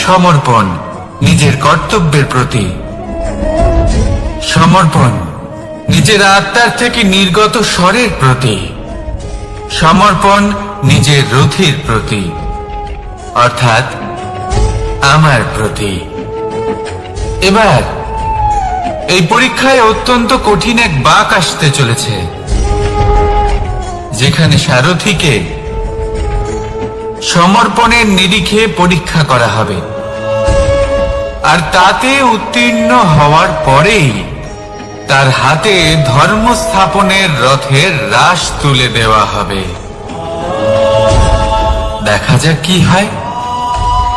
সমর্পণ নিজের কর্তব্যের প্রতি, সমর্পণ নিজের আত্মার থেকে নির্গত স্বরের প্রতি, সমর্পণ নিজের রথির প্রতি, অর্থাৎ আমার প্রতি। এবার এই পরীক্ষায় অত্যন্ত কঠিন এক বাঁক আসতে চলেছে, যেখানে সারথীকে সমর্পণের নিরিখে পরীক্ষা করা হবে, আর তাতে উত্তীর্ণ হওয়ার পরেই তার হাতে ধর্ম স্থাপনের রথের রাশ তুলে দেওয়া হবে। দেখা যাক কি হয়।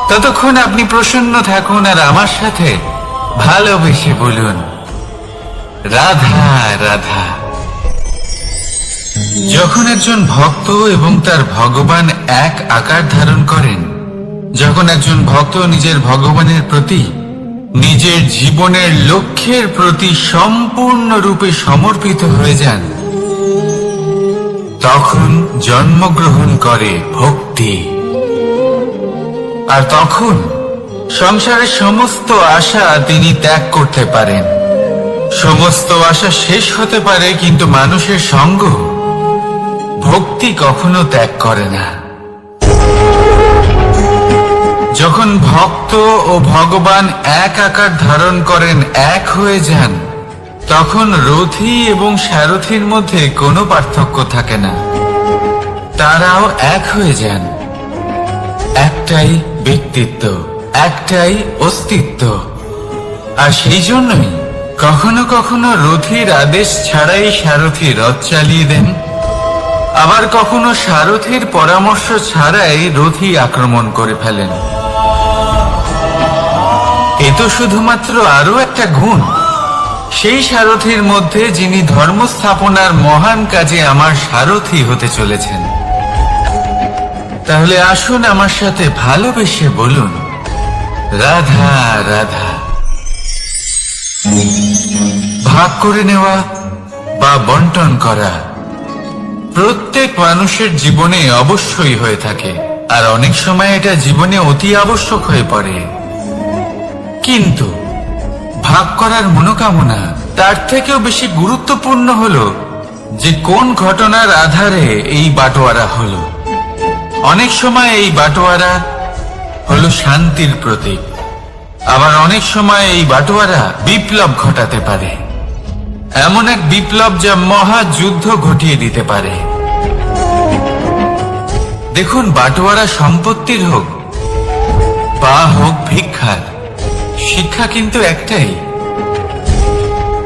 ততক্ষণ আপনি প্রসন্ন থাকুন আর আমার সাথে ভালোবেসে বলুন, রাধা রাধা। যখন একজন ভক্ত এবং তার ভগবান এক আকার ধারণ করেন, যখন একজন ভক্ত নিজের ভগবানের প্রতি, নিজের জীবনের লক্ষ্যের প্রতি সম্পূর্ণরূপে সমর্পিত হয়ে যান, তখন জন্মগ্রহণ করে ভক্তি। আর তখন সংসারের সমস্ত আশা তিনি ত্যাগ করতে পারেন। সমস্ত আশা শেষ হতে পারে, কিন্তু মানুষের সঙ্গ ভক্তি কখনো ত্যাগ করে না। যখন ভক্ত ও ভগবান এক আকার ধারণ করেন, এক হয়ে যান, তখন রথী এবং সারথীর মধ্যে কোনো পার্থক্য থাকে না। তারাও এক হয়ে যান। একটাই ব্যক্তিত্ব, একটাই অস্তিত্ব। আর সেই জন্যই কখনো কখনো রথীর আদেশ ছাড়াই সারথী রথ চালিয়ে দেন, আবার কখনো সারথীর পরামর্শ ছাড়াই রথী আক্রমণ করে ফেলেন। এ তো শুধুমাত্র আরো একটা গুণ সেই সারথীর মধ্যে, যিনি ধর্ম স্থাপনার মহান কাজে আমার সারথী হতে চলেছেন। তাহলে আসুন আমার সাথে ভালোবেসে বলুন, রাধা রাধা। ভাগ করে নেওয়া বা বন্টন করা প্রত্যেক মানুষের জীবনে অবশ্যই হয়ে থাকে, আর অনেক সময় এটা জীবনে অতি আবশ্যক হয়ে পড়ে। কিন্তু ভাগ করার মনোকামনা তার থেকেও বেশি গুরুত্বপূর্ণ হলো যে কোন ঘটনার আধারে এই বাটোয়ারা হলো। অনেক সময় এই বাটোয়ারা হলো শান্তির প্রতীক, আবার অনেক সময় এই বাটোয়ারা বিপ্লব ঘটাতে পারে, এমন এক বিপ্লব যা মহাযুদ্ধ ঘটিয়ে দিতে পারে। দেখুন, বাটোয়ারা সম্পত্তির হোক বা হোক ভিক্ষার, শিক্ষা কিন্তু একটাই।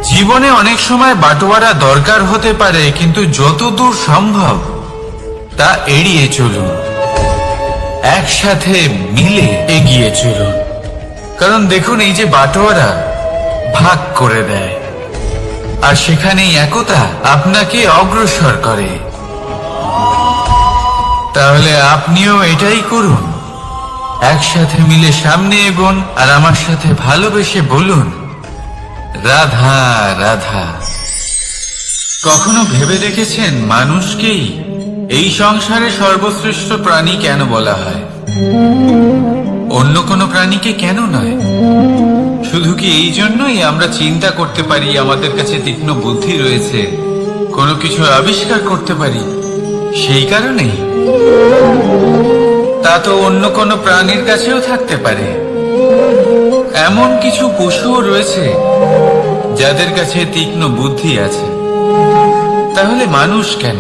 জীবনে অনেক সময় বাটোয়ারা দরকার হতে পারে, কিন্তু যতদূর সম্ভব তা এড়িয়ে চলুন, একসাথে মিলে এগিয়ে চলুন। কারণ দেখুন, এই যে বাটোয়ারা ভাগ করে দেয়, আর সেখানেই একতা আপনাকে অগ্রসর করে। তাহলে আপনিও এটাই করুন, একসাথে মিলে সামনে এগোন, আর আমার সাথে ভালোবেসে বলুন, রাধা রাধা। কখনো ভেবে দেখেছেন মানুষকেই এই সংসারে সর্বশ্রেষ্ঠ প্রাণী কেন বলা হয়? অন্য কোনো প্রাণীকে কেন নয়? শুধু কি এই জন্যই আমরা চিন্তা করতে পারি, আমাদের কাছে তীক্ষ্ণ বুদ্ধি রয়েছে, কোনো কিছু আবিষ্কার করতে পারি, সেই কারণেই? তা তো অন্য কোনো প্রাণীর কাছেও থাকতে পারে। এমন কিছু পশুও রয়েছে যাদের কাছে তীক্ষ্ণ বুদ্ধি আছে। তাহলে মানুষ কেন?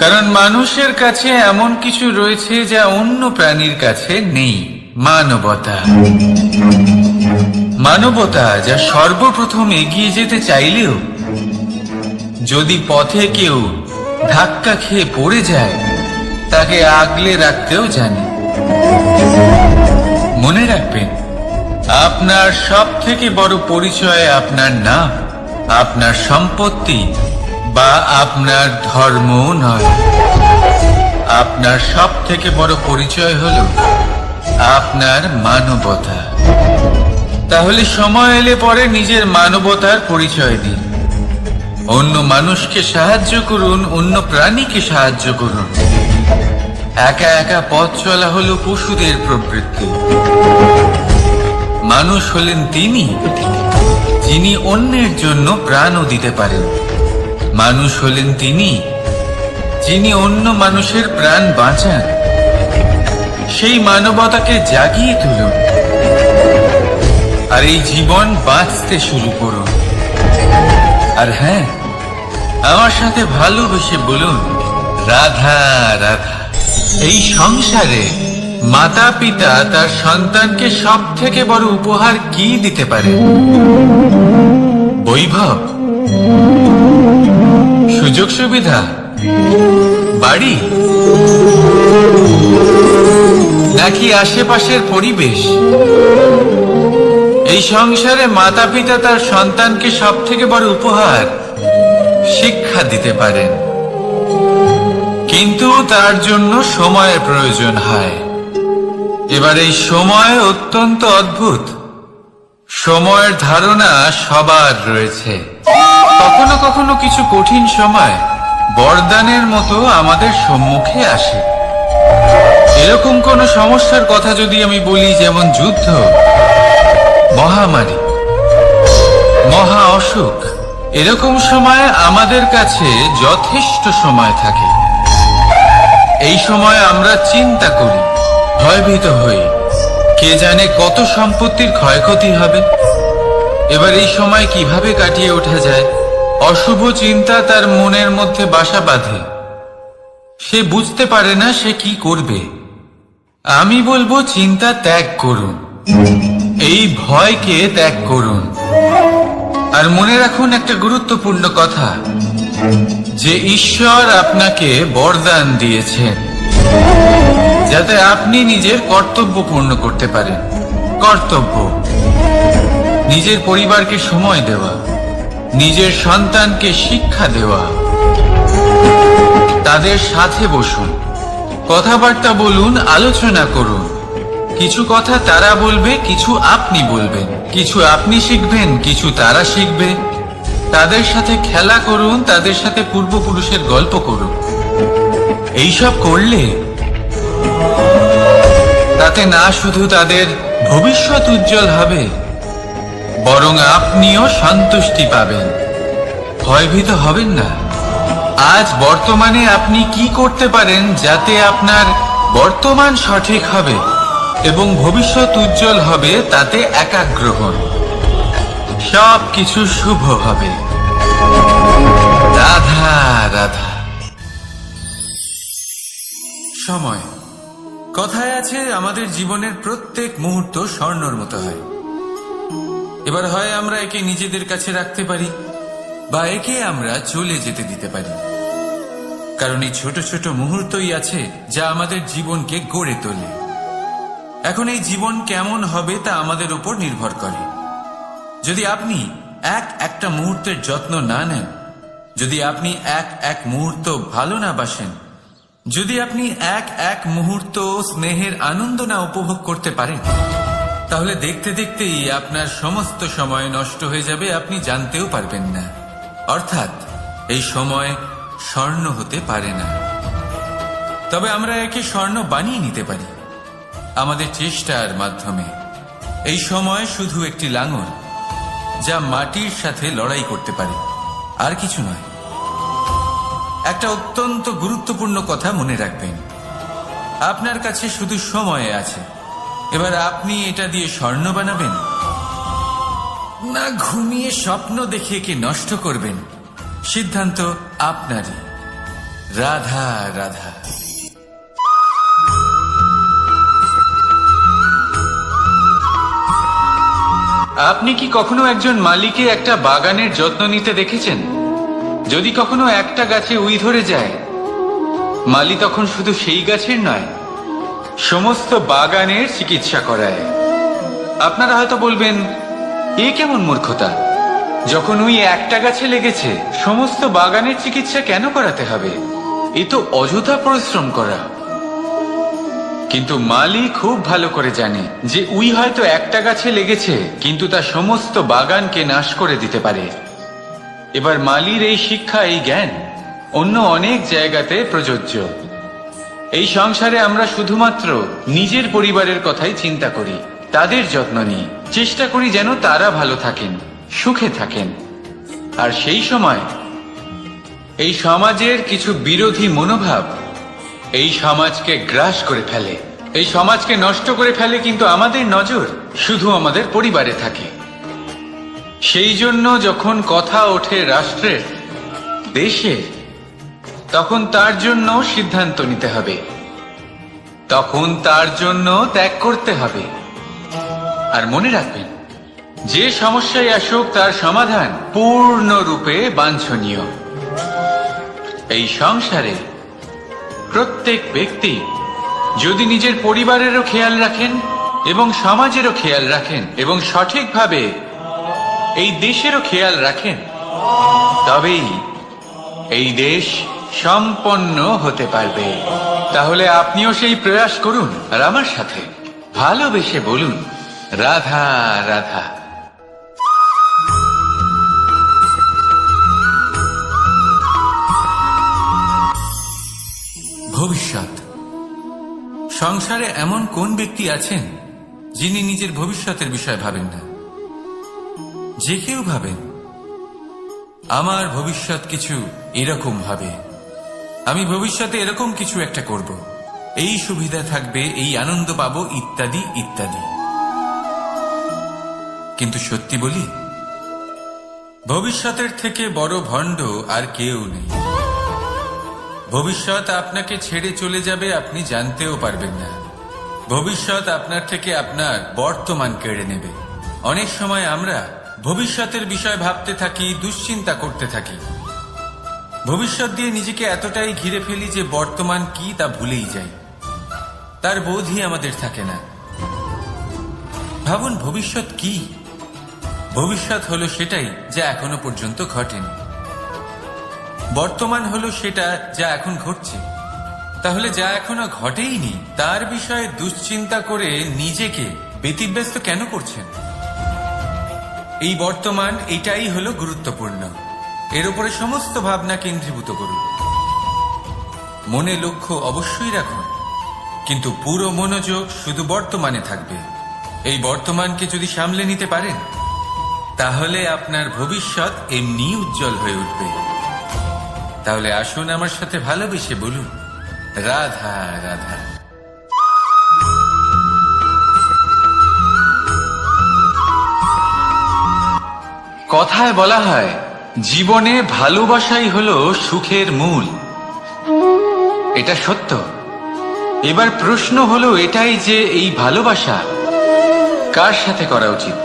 কারণ মানুষের কাছে এমন কিছু রয়েছে যা অন্য প্রাণীর কাছে নেই, মানবতা। মানবতা যা সর্বপ্রথম এগিয়ে যেতে চাইলেও যদি পথে কেউ ধাক্কা খেয়ে পড়ে যায়, তাকে আগলে রাখতেও জানে। মনে রাখবেন, আপনার সব থেকে বড় পরিচয় আপনার নাম, আপনার সম্পত্তি বা আপনার ধর্ম নয়। আপনার সব থেকে বড় পরিচয় হল আপনার মানবতা। তাহলে সময় এলে পরে নিজের মানবতার পরিচয় দিন, অন্য মানুষকে সাহায্য করুন, অন্য প্রাণীকে সাহায্য করুন। একা একা পথ চলা হলো পশুদের প্রবৃত্তি। মানুষ হলেন তিনি যিনি অন্যের জন্য প্রাণও দিতে পারেন। মানুষ হলেন তিনি যিনি অন্য মানুষের প্রাণ বাঁচান। সেই মানবতাকে জাগিয়ে তুলুন, আর এই জীবন বাঁচতে শুরু করুন। আর হ্যাঁ, আমার সাথে ভালোবেসে বলুন, রাধা রাধা। এই সংসারে মাতা পিতা তার সন্তানকে সব থেকে বড় উপহার কি দিতে পারে? বৈভব, সুযোগ সুবিধা, বাড়ি, নাকি আশেপাশের পরিবেশ? এই সংসারে মাতা পিতা তার সন্তানকে সব থেকে বড় উপহার শিক্ষা দিতে পারেন, কিন্তু তার জন্য সময়ের প্রয়োজন হয়। এবার এই সময় অত্যন্ত অদ্ভুত। সময়ের ধারণা সবার রয়েছে। কখনো কখনো কিছু কঠিন সময় বরদানের মতো আমাদের সম্মুখে আসে। এরকম কোন সমস্যার কথা যদি আমি বলি, যেমন যুদ্ধ, মহামারী, মহা অসুখ, এরকম সময় আমাদের কাছে যথেষ্ট সময় থাকে। এই সময় আমরা চিন্তা করি, ভয়ভীত হই, কে জানে কত সম্পত্তির ক্ষয়ক্ষতি হবে। এবার এই সময় কিভাবে কাটিয়ে ওঠা যায়? অশুভ চিন্তা তার মনের মধ্যে বাসা বাঁধে। সে বুঝতে পারে না সে কি করবে। আমি বলবো, চিন্তা ত্যাগ করুন, এই ভয়কে ত্যাগ করুন। আর মনে রাখুন একটা গুরুত্বপূর্ণ কথা, যে ঈশ্বর আপনাকে বরদান দিয়েছেন যাতে আপনি নিজের কর্তব্য পূর্ণ করতে পারেন। কর্তব্য, নিজের পরিবারকে সময় দেওয়া, নিজের সন্তানকে শিক্ষা দেওয়া, তাদের সাথে বসুন, কথাবার্তা বলুন, আলোচনা করুন। কিছু কথা তারা বলবে, কিছু আপনি বলবেন, কিছু আপনি শিখবেন, কিছু তারা শিখবে। তাদের সাথে খেলা করুন, তাদের সাথে পূর্বপুরুষের গল্প করুন। এইসব করলে তাতে না শুধু তাদের ভবিষ্যৎ উজ্জ্বল হবে, বরং আপনিও সন্তুষ্টি পাবেন। ভয়ভীত হবেন না। আজ বর্তমানে আপনি কি করতে পারেন যাতে আপনার বর্তমান সঠিক হবে এবং ভবিষ্যৎ উজ্জ্বল হবে, তাতে একাগ্র হন। সব কিছু শুভ হবে। রাধা রাধা। সময়, কথায় আছে আমাদের জীবনের প্রত্যেক মুহূর্ত স্বর্ণর মতো হয়। এবার হয় আমরা একে নিজেদের কাছে রাখতে পারি বা একে আমরা চলে যেতে দিতে পারি, কারণ এই ছোট ছোট মুহূর্তই আছে যা আমাদের জীবনকে গড়ে তোলে। এখন এই জীবন কেমন হবে তা আমাদের উপর নির্ভর করে। যদি আপনি একটা মুহূর্তের যত্ন না নেন, যদি আপনি এক মুহূর্ত ভালো না বাসেন, যদি আপনি এক মুহূর্ত স্নেহের আনন্দ না উপভোগ করতে পারেন, তাহলে দেখতে দেখতেই আপনার সমস্ত সময় নষ্ট হয়ে যাবে, আপনি জানতেও পারবেন না। অর্থাৎ এই সময় স্বর্ণ হতে পারে না। তবে আমরা একে স্বর্ণ বানিয়ে নিতে পারি আমাদের চেষ্টার মাধ্যমে। এই সময় শুধু একটি লাঙল যা মাটির সাথে লড়াই করতে পারে, আর কিছু নয়। একটা অত্যন্ত গুরুত্বপূর্ণ কথা মনে রাখবেন, আপনার কাছে শুধু সময় আছে। এবার আপনি এটা দিয়ে স্বর্ণ বানাবেন না ঘুমিয়ে স্বপ্ন দেখে একে নষ্ট করবেন, সিদ্ধান্ত আপনারই। রাধা রাধা। আপনি কি কখনো একজন মালিকে একটা বাগানের যত্ন নিতে দেখেছেন? যদি কখনো একটা গাছে উই ধরে যায়, মালি তখন শুধু সেই গাছের নয়, সমস্ত বাগানের চিকিৎসা করায়। আপনারা হয়তো বলবেন, এ কেমন মূর্খতা, যখন উই একটা গাছে লেগেছে সমস্ত বাগানের চিকিৎসা কেন করাতে হবে? এ তো অযথা পরিশ্রম করা। কিন্তু মালি খুব ভালো করে জানে যে উই হয়তো একটা গাছে লেগেছে, কিন্তু তা সমস্ত বাগানকে নাশ করে দিতে পারে। এবার মালির এই শিক্ষা, এই জ্ঞান অন্য অনেক জায়গাতে প্রযোজ্য। এই সংসারে আমরা শুধুমাত্র নিজের পরিবারের কথাই চিন্তা করি, তাদের যত্ন নিই, চেষ্টা করি যেন তারা ভালো থাকেন, সুখে থাকেন। আর সেই সময় এই সমাজের কিছু বিরোধী মনোভাব এই সমাজকে গ্রাস করে ফেলে, এই সমাজকে নষ্ট করে ফেলে, কিন্তু আমাদের নজর শুধু আমাদের পরিবারে থাকে। সেই জন্য যখন কথা ওঠে রাষ্ট্রের, দেশের, তখন তার জন্য সিদ্ধান্ত নিতে হবে, তখন তার জন্য ত্যাগ করতে হবে। আর মনে রাখবেন, যে সমস্যায় আসুক তার সমাধান পূর্ণরূপে বাঞ্ছনীয়। এই সংসারে প্রত্যেক ব্যক্তি যদি নিজের পরিবারেরও খেয়াল রাখেন এবং সমাজেরও খেয়াল রাখেন এবং সঠিকভাবে এই দেশেরও খেয়াল রাখেন, তবেই এই দেশ সম্পন্ন হতে পারবে। তাহলে আপনিও সেই প্রয়াস করুন আর আমার সাথে ভালোবেসে বলুন, রাধা রাধা। ভবিষ্যৎ। সংসারে এমন কোন ব্যক্তি আছেন যিনি নিজের ভবিষ্যতের বিষয় ভাবেন না? যে কেউ ভাবেন, আমার ভবিষ্যৎ কিছু এরকম হবে, আমি ভবিষ্যতে এরকম কিছু একটা করব, এই সুবিধা থাকবে, এই আনন্দ পাবো, ইত্যাদি ইত্যাদি। কিন্তু সত্যি বলি, ভবিষ্যতের থেকে বড় ভণ্ড আর কেউ নেই। ভবিষ্যৎ আপনাকে ছেড়ে চলে যাবে, আপনি জানতেও পারবেন না। ভবিষ্যৎ আপনার থেকে আপনার বর্তমান কেড়ে নেবে। অনেক সময় আমরা ভবিষ্যতের বিষয় ভাবতে থাকি, দুশ্চিন্তা করতে থাকি, ভবিষ্যৎ দিয়ে নিজেকে এতটাই ঘিরে ফেলি যে বর্তমান কি তা ভুলেই যাই, তার বোধই আমাদের থাকে না। ভাবুন ভবিষ্যৎ কি? ভবিষ্যৎ হলো সেটাই যা এখনো পর্যন্ত ঘটেনি। বর্তমান হলো সেটা যা এখন ঘটছে। তাহলে যা এখনো ঘটেইনি তার বিষয়ে দুশ্চিন্তা করে নিজেকে ব্যতিব্যস্ত কেন করছেন? এই বর্তমান এটাই হলো গুরুত্বপূর্ণ। এর উপরে সমস্ত ভাবনা কেন্দ্রীভূত করুন। মনে লক্ষ্য অবশ্যই রাখুন, কিন্তু পুরো মনোযোগ শুধু বর্তমানে থাকবে। এই বর্তমানকে যদি সামলে নিতে পারেন তাহলে আপনার ভবিষ্যৎ এমনি উজ্জ্বল হয়ে উঠবে। তাহলে আসুন আমার সাথে ভালোবেসে বলুন, রাধা রাধা। কথায় বলা হয় জীবনে ভালোবাসাই হলো সুখের মূল। এটা সত্য। এবার প্রশ্ন হলো এটাই যে এই ভালোবাসা কার সাথে করা উচিত?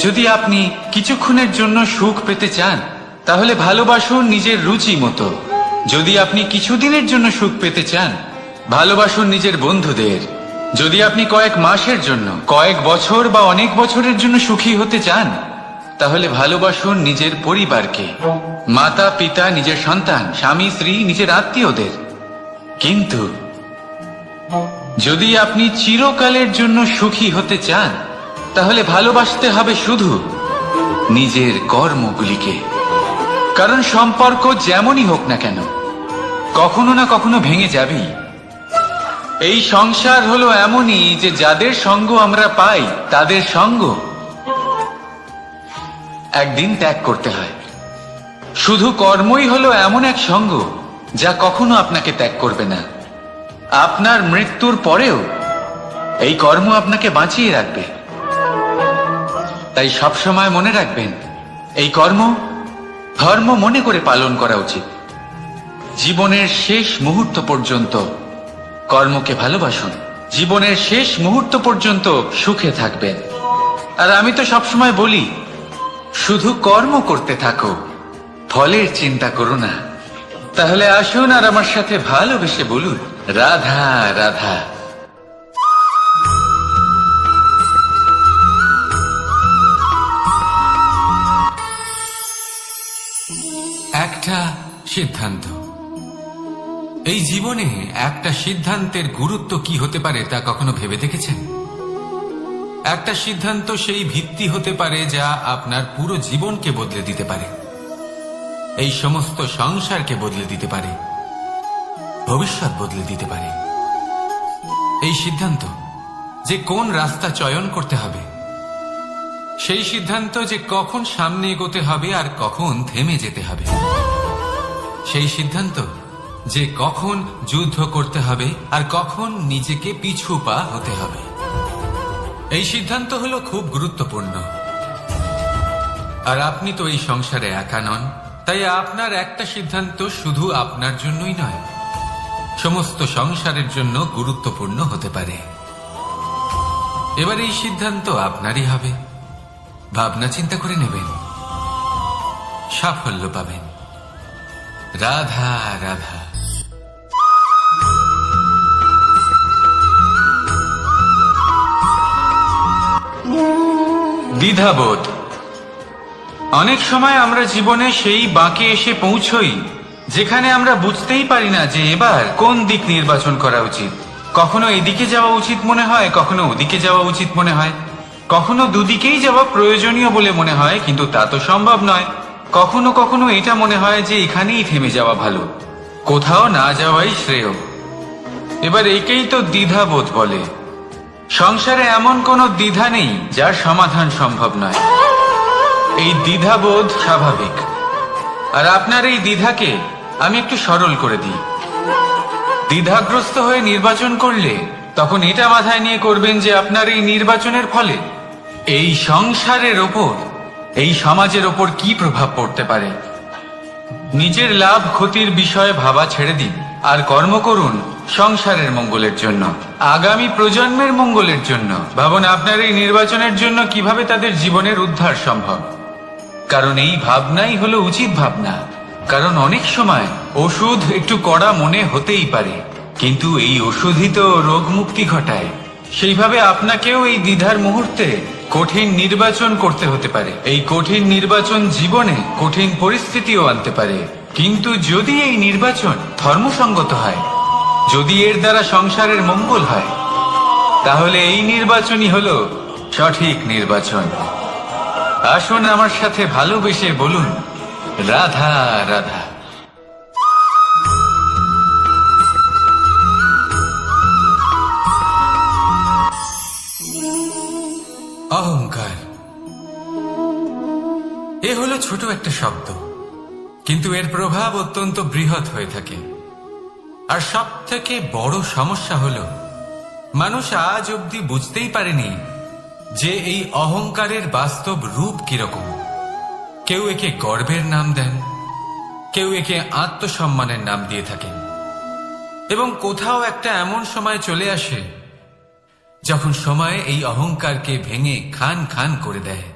যদি আপনি কিছুক্ষণের জন্য সুখ পেতে চান তাহলে ভালোবাসুন নিজের রুচি মতো। যদি আপনি কিছুদিনের জন্য সুখ পেতে চান ভালোবাসুন নিজের বন্ধুদের। যদি আপনি কয়েক মাসের জন্য, কয়েক বছর বা অনেক বছরের জন্য সুখী হতে চান তাহলে ভালোবাসুন নিজের পরিবারকে, মাতা পিতা, নিজের সন্তান, স্বামী স্ত্রী, নিজের আত্মীয়দের। কিন্তু যদি আপনি চিরকালের জন্য সুখী হতে চান তাহলে ভালোবাসতে হবে শুধু নিজের কর্মগুলিকে। কারণ সম্পর্ক যেমনই হোক না কেন কখনো না কখনো ভেঙে যাবেই। এই সংসার হলো এমনই যে যাদের সঙ্গ আমরা পাই তাদের সঙ্গ একদিন ত্যাগ করতে হয়। শুধু কর্মই হলো এমন এক সঙ্গ যা কখনো আপনাকে ত্যাগ করবে না। আপনার মৃত্যুর পরেও এই কর্ম আপনাকে বাঁচিয়ে রাখবে। তাই সবসময় মনে রাখবেন, এই কর্ম ধর্ম মনে করে পালন করা উচিত। জীবনের শেষ মুহূর্ত পর্যন্ত কর্মকে ভালোবাসুন। জীবনের শেষ মুহূর্ত পর্যন্ত সুখে থাকবেন। আর আমি তো সবসময় বলি, শুধু কর্ম করতে থাকো, ফলের চিন্তা করো না। তাহলে আসুন আর আমার সাথে ভালোবেসে বলুন, রাধা রাধা। একটা সিদ্ধান্ত। এই জীবনে একটা সিদ্ধান্তের গুরুত্ব কি হতে পারে তা কখনো ভেবে দেখেছেন? একটা সিদ্ধান্ত সেই ভিত্তি হতে পারে যা আপনার পুরো জীবনকে বদলে দিতে পারে, এই সমস্ত সংসারকে বদলে দিতে পারে, ভবিষ্যৎ বদলে দিতে পারে। এই সিদ্ধান্ত যে কোন রাস্তা চয়ন করতে হবে, সেই সিদ্ধান্ত যে কখন সামনে এগোতে হবে আর কখন থেমে যেতে হবে, সেই সিদ্ধান্ত যে কখন যুদ্ধ করতে হবে আর কখন নিজেকে পিছু পা হতে হবে। এই সিদ্ধান্ত হলো খুব গুরুত্বপূর্ণ। আর আপনি তো এই সংসারে একা নন, তাই আপনার একটা সিদ্ধান্ত শুধু আপনার জন্যই নয়, সমস্ত সংসারের জন্য গুরুত্বপূর্ণ হতে পারে। এবার এই সিদ্ধান্ত আপনারই হবে। ভাবনা চিন্তা করে নেবেন, সাফল্য পাবেন। রাধা রাধা। দ্বিধাবোধ। অনেক সময় আমরা জীবনে সেই বাঁকে এসে পৌঁছই যেখানে আমরা বুঝতেই পারি না যে এবার কোন দিক নির্বাচন করা উচিত। কখনো এদিকে যাওয়া উচিত মনে হয়, কখনো ওদিকে যাওয়া উচিত মনে হয়, কখনো দুদিকেই যাওয়া প্রয়োজনীয় বলে মনে হয়, কিন্তু তা তো সম্ভব নয়। কখনো কখনো এটা মনে হয় যে এখানেই থেমে যাওয়া ভালো, কোথাও না যাওয়াই শ্রেয়। এবার একেই তো দ্বিধাবোধ বলে। সংসারে এমন কোনো দ্বিধা নেই যার সমাধান সম্ভব নয়। এই দ্বিধাবোধ স্বাভাবিক। আর আপনার এই দ্বিধাকে আমি একটু সরল করে দিই। দ্বিধাগ্রস্ত হয়ে নির্বাচন করলে তখন এটা মাথায় নিয়ে করবেন যে আপনার এই নির্বাচনের ফলে এই সংসারের ওপর, এই সমাজের ওপর কি প্রভাব পড়তে পারে। নিজের লাভ ক্ষতির বিষয়ে ভাবা ছেড়ে দিন আর কর্ম করুন সংসারের মঙ্গলের জন্য, আগামী প্রজন্মের মঙ্গলের জন্য। ভাবুন আপনার এই নির্বাচনের জন্য কিভাবে তাদের জীবনের উদ্ধার সম্ভব। কারণ এই ভাবনাই হলো উচিত ভাবনা। কারণ অনেক সময় ওষুধ একটু কড়া মনে হতেই পারে, কিন্তু এই ওষুধই তো রোগ মুক্তি ঘটায়। সেইভাবে আপনাকেও এই দ্বিধার মুহূর্তে কঠিন নির্বাচন করতে হতে পারে। এই কঠিন নির্বাচন জীবনে কঠিন পরিস্থিতিও আনতে পারে, কিন্তু যদি এই নির্বাচন ধর্মসঙ্গত হয়, যদি এর দ্বারা সংসারের মঙ্গল হয়, তাহলে এই নির্বাচনই হলো সঠিক নির্বাচন। আসুন আমার সাথে ভালোবেসে বলুন, রাধা রাধা। অহংকার এ হলো ছোট একটা শব্দ, কিন্তু এর প্রভাব অত্যন্ত বৃহৎ হয়ে থাকে। আর সব থেকে বড় সমস্যা হলো মানুষ আজ অব্দি বুঝতেই পারেনি যে এই অহংকারের বাস্তব রূপ কিরকম। কেউ একে গর্বের নাম দেন, কেউ একে আত্মসম্মানের নাম দিয়ে থাকেন, এবং কোথাও একটা এমন সময় চলে আসে যখন সময় এই অহংকারকে ভেঙে খান খান করে দেয়।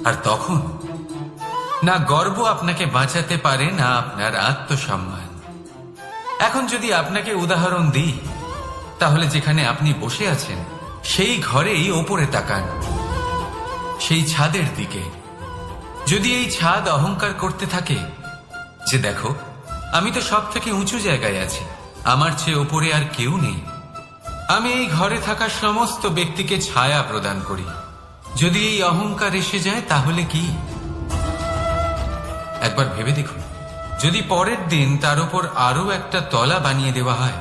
আর তখন না গর্ব আপনাকে বাঁচাতে পারে, না আপনার আত্মসম্মান। এখন যদি আপনাকে উদাহরণ দিই, তাহলে যেখানে আপনি বসে আছেন সেই ঘরেই ওপরে তাকান, সেই ছাদের দিকে। যদি এই ছাদ অহংকার করতে থাকে যে দেখো আমি তো সব থেকে উঁচু জায়গায় আছি, আমার চেয়ে ওপরে আর কেউ নেই, আমি এই ঘরে থাকা সমস্ত ব্যক্তিকে ছায়া প্রদান করি, যদি এই অহংকার এসে যায় তাহলে কি? একবার ভেবে দেখুন, যদি পরের দিন তার উপর আরো একটা তলা বানিয়ে দেওয়া হয়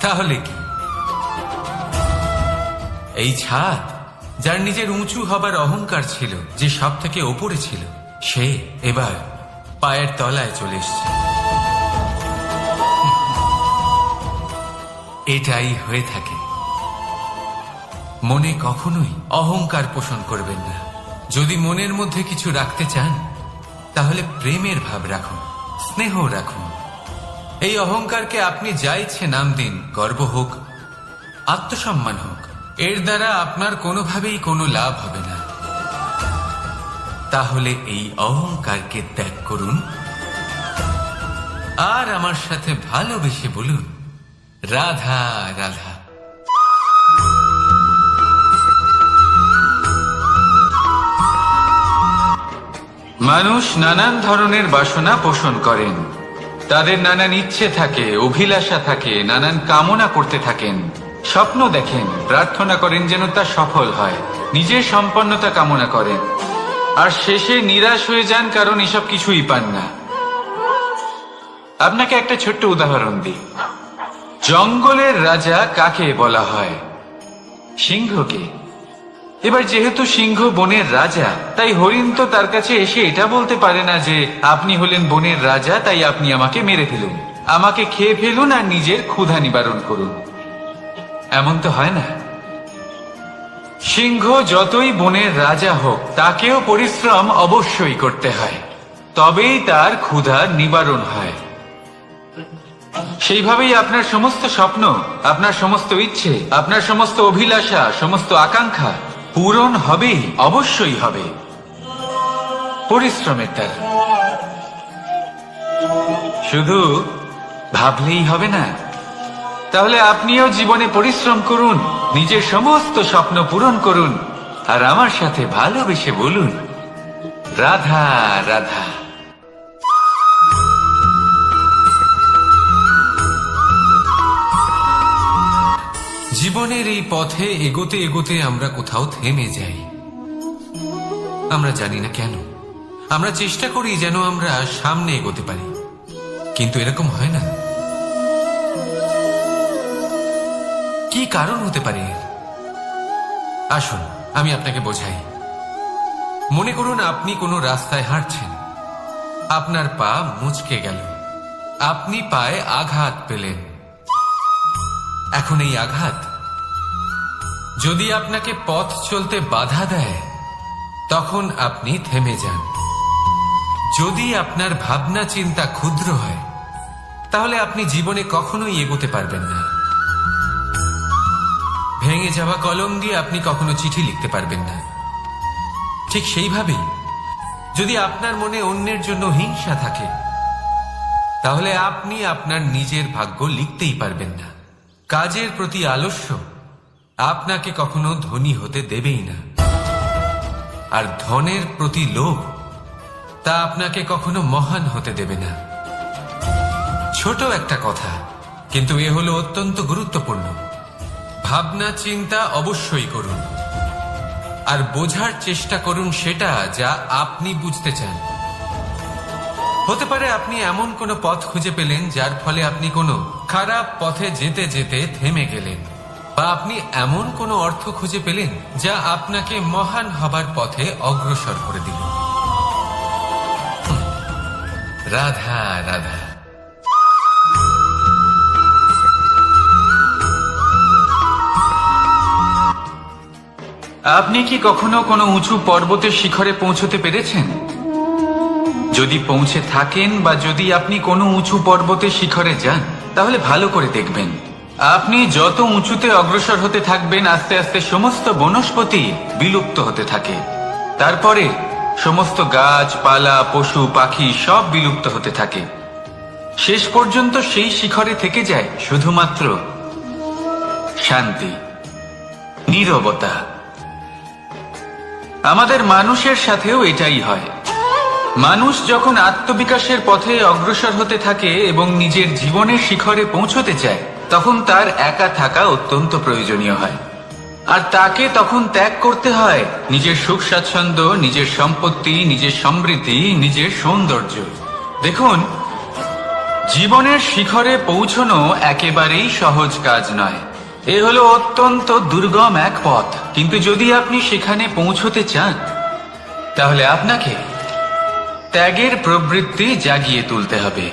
তাহলে কি? এই ছাদ যার নিজের উঁচু হবার অহংকার ছিল, যে সব থেকে ওপরে ছিল, সে এবার পায়ের তলায় চলে এসছে। এটাই হয়ে থাকে। মনে কখনোই অহংকার পোষণ করবেন না। যদি মনের মধ্যে কিছু রাখতে চান তাহলে প্রেমের ভাব রাখুন, স্নেহ রাখুন। এই অহংকারকে আপনি যা ইচ্ছে নাম দিন, গর্ব হোক, আত্মসম্মান হোক, এর দ্বারা আপনার কোনোভাবেই কোনো লাভ হবে না। তাহলে এই অহংকারকে ত্যাগ করুন আর আমার সাথে ভালোবেসে বলুন, রাধা রাধা। মানুষ নানান ধরনের বাসনা পোষণ করেন, তাদের নানান ইচ্ছে থাকে, অভিলাষা থাকে, নানান কামনা করতে থাকেন, স্বপ্ন দেখেন, প্রার্থনা করেন যেন তা সফল হয়, নিজের সম্পন্নতা কামনা করেন, আর শেষে নিরাশ হয়ে যান কারণ এসব কিছুই পান না। আপনাকে একটা ছোট্ট উদাহরণ দিই। জঙ্গলের রাজা কাকে বলা হয়? সিংহকে। এবার যেহেতু সিংহ বনের রাজা, তাই হরিণ তো তার কাছে এসে এটা বলতে পারে না যে আপনি হলেন বনের রাজা, তাই আপনি আমাকে মেরে ফেলুন, আমাকে খেয়ে ফেলুন আর নিজের ক্ষুধা নিবারণ করুন। এমন তো হয় না। সিংহ যতই বনের রাজা হোক, তাকেও পরিশ্রম অবশ্যই করতে হয়, তবেই তার ক্ষুধা নিবারণ হয়। সেইভাবেই আপনার সমস্ত স্বপ্ন, আপনার সমস্ত ইচ্ছে, আপনার সমস্ত অভিলাষা, সমস্ত আকাঙ্ক্ষা পূরণ হবেই, অবশ্যই হবে, পরিশ্রমের দ্বারা। শুধু ভাবলেই হবে না। তাহলে আপনিও জীবনে পরিশ্রম করুন, নিজের সমস্ত স্বপ্ন পূরণ করুন, আর আমার সাথে ভালোবেসে বলুন, রাধা রাধা। জীবনের এই পথে এগোতে এগোতে আমরা কোথাও থেমে যাই। আমরা জানি না কেন। আমরা চেষ্টা করি যেন আমরা সামনে এগোতে পারি, কিন্তু এরকম হয় না। কি কারণ হতে পারে? আসুন আমি আপনাকে বোঝাই। মনে করুন আপনি কোনো রাস্তায় হাঁটছেন, আপনার পা মুচকে গেল, আপনি পায়ে আঘাত পেলেন। এখন এই আঘাত যদি আপনাকে পথ চলতে বাধা দেয়, তখন আপনি থেমে যান। যদি আপনার ভাবনা চিন্তা ক্ষুদ্র হয়, তাহলে আপনি জীবনে কখনোই এগোতে পারবেন না। ভেঙে যাওয়া কলম দিয়ে আপনি কখনো চিঠি লিখতে পারবেন না। ঠিক সেইভাবেই যদি আপনার মনে অন্যের জন্য হিংসা থাকে, তাহলে আপনি আপনার নিজের ভাগ্য লিখতেই পারবেন না। কাজের প্রতি আলস্য আপনাকে কখনো ধনী হতে দেবেই না, আর ধনের প্রতি লোভ তা আপনাকে কখনো মহান হতে দেবে না। ছোট একটা কথা, কিন্তু এ হলো অত্যন্ত গুরুত্বপূর্ণ। ভাবনা চিন্তা অবশ্যই করুন, আর বোঝার চেষ্টা করুন সেটা যা আপনি বুঝতে চান। হতে পারে আপনি এমন কোনো পথ খুঁজে পেলেন যার ফলে আপনি কোনো খারাপ পথে যেতে যেতে থেমে গেলেন, বা আপনি এমন কোনো অর্থ খুঁজে পেলেন যা আপনাকে মহান হবার পথে অগ্রসর করে দিল। রাধা রাধা। আপনি কি কখনো কোনো উঁচু পর্বতের শিখরে পৌঁছতে পেরেছেন? যদি পৌঁছে থাকেন বা যদি আপনি কোনো উঁচু পর্বতের শিখরে যান, তাহলে ভালো করে দেখবেন, আপনি যত উঁচুতে অগ্রসর হতে থাকবেন আস্তে আস্তে সমস্ত বনস্পতি বিলুপ্ত হতে থাকে। তারপরে সমস্ত গাছপালা, পশু পাখি সব বিলুপ্ত হতে থাকে। শেষ পর্যন্ত সেই শিখরে থেকে যায় শুধুমাত্র শান্তি, নীরবতা। আমাদের মানুষের সাথেও এটাই হয়। মানুষ যখন আত্মবিকাশের পথে অগ্রসর হতে থাকে এবং নিজের জীবনের শিখরে পৌঁছতে চায়, তখন তার একা থাকা অত্যন্ত প্রয়োজনীয় হয়, আর তাকে তখন ত্যাগ করতে হয় নিজের সুখ স্বাচ্ছন্দ্য, নিজের সম্পত্তি, নিজের সমৃদ্ধি, নিজের সৌন্দর্য। দেখুন, জীবনের শিখরে পৌঁছনো একেবারেই সহজ কাজ নয়। এ হলো অত্যন্ত দুর্গম এক পথ, কিন্তু যদি আপনি সেখানে পৌঁছতে চান, তাহলে আপনাকে ত্যাগের প্রবৃত্তি জাগিয়ে তুলতে হবে।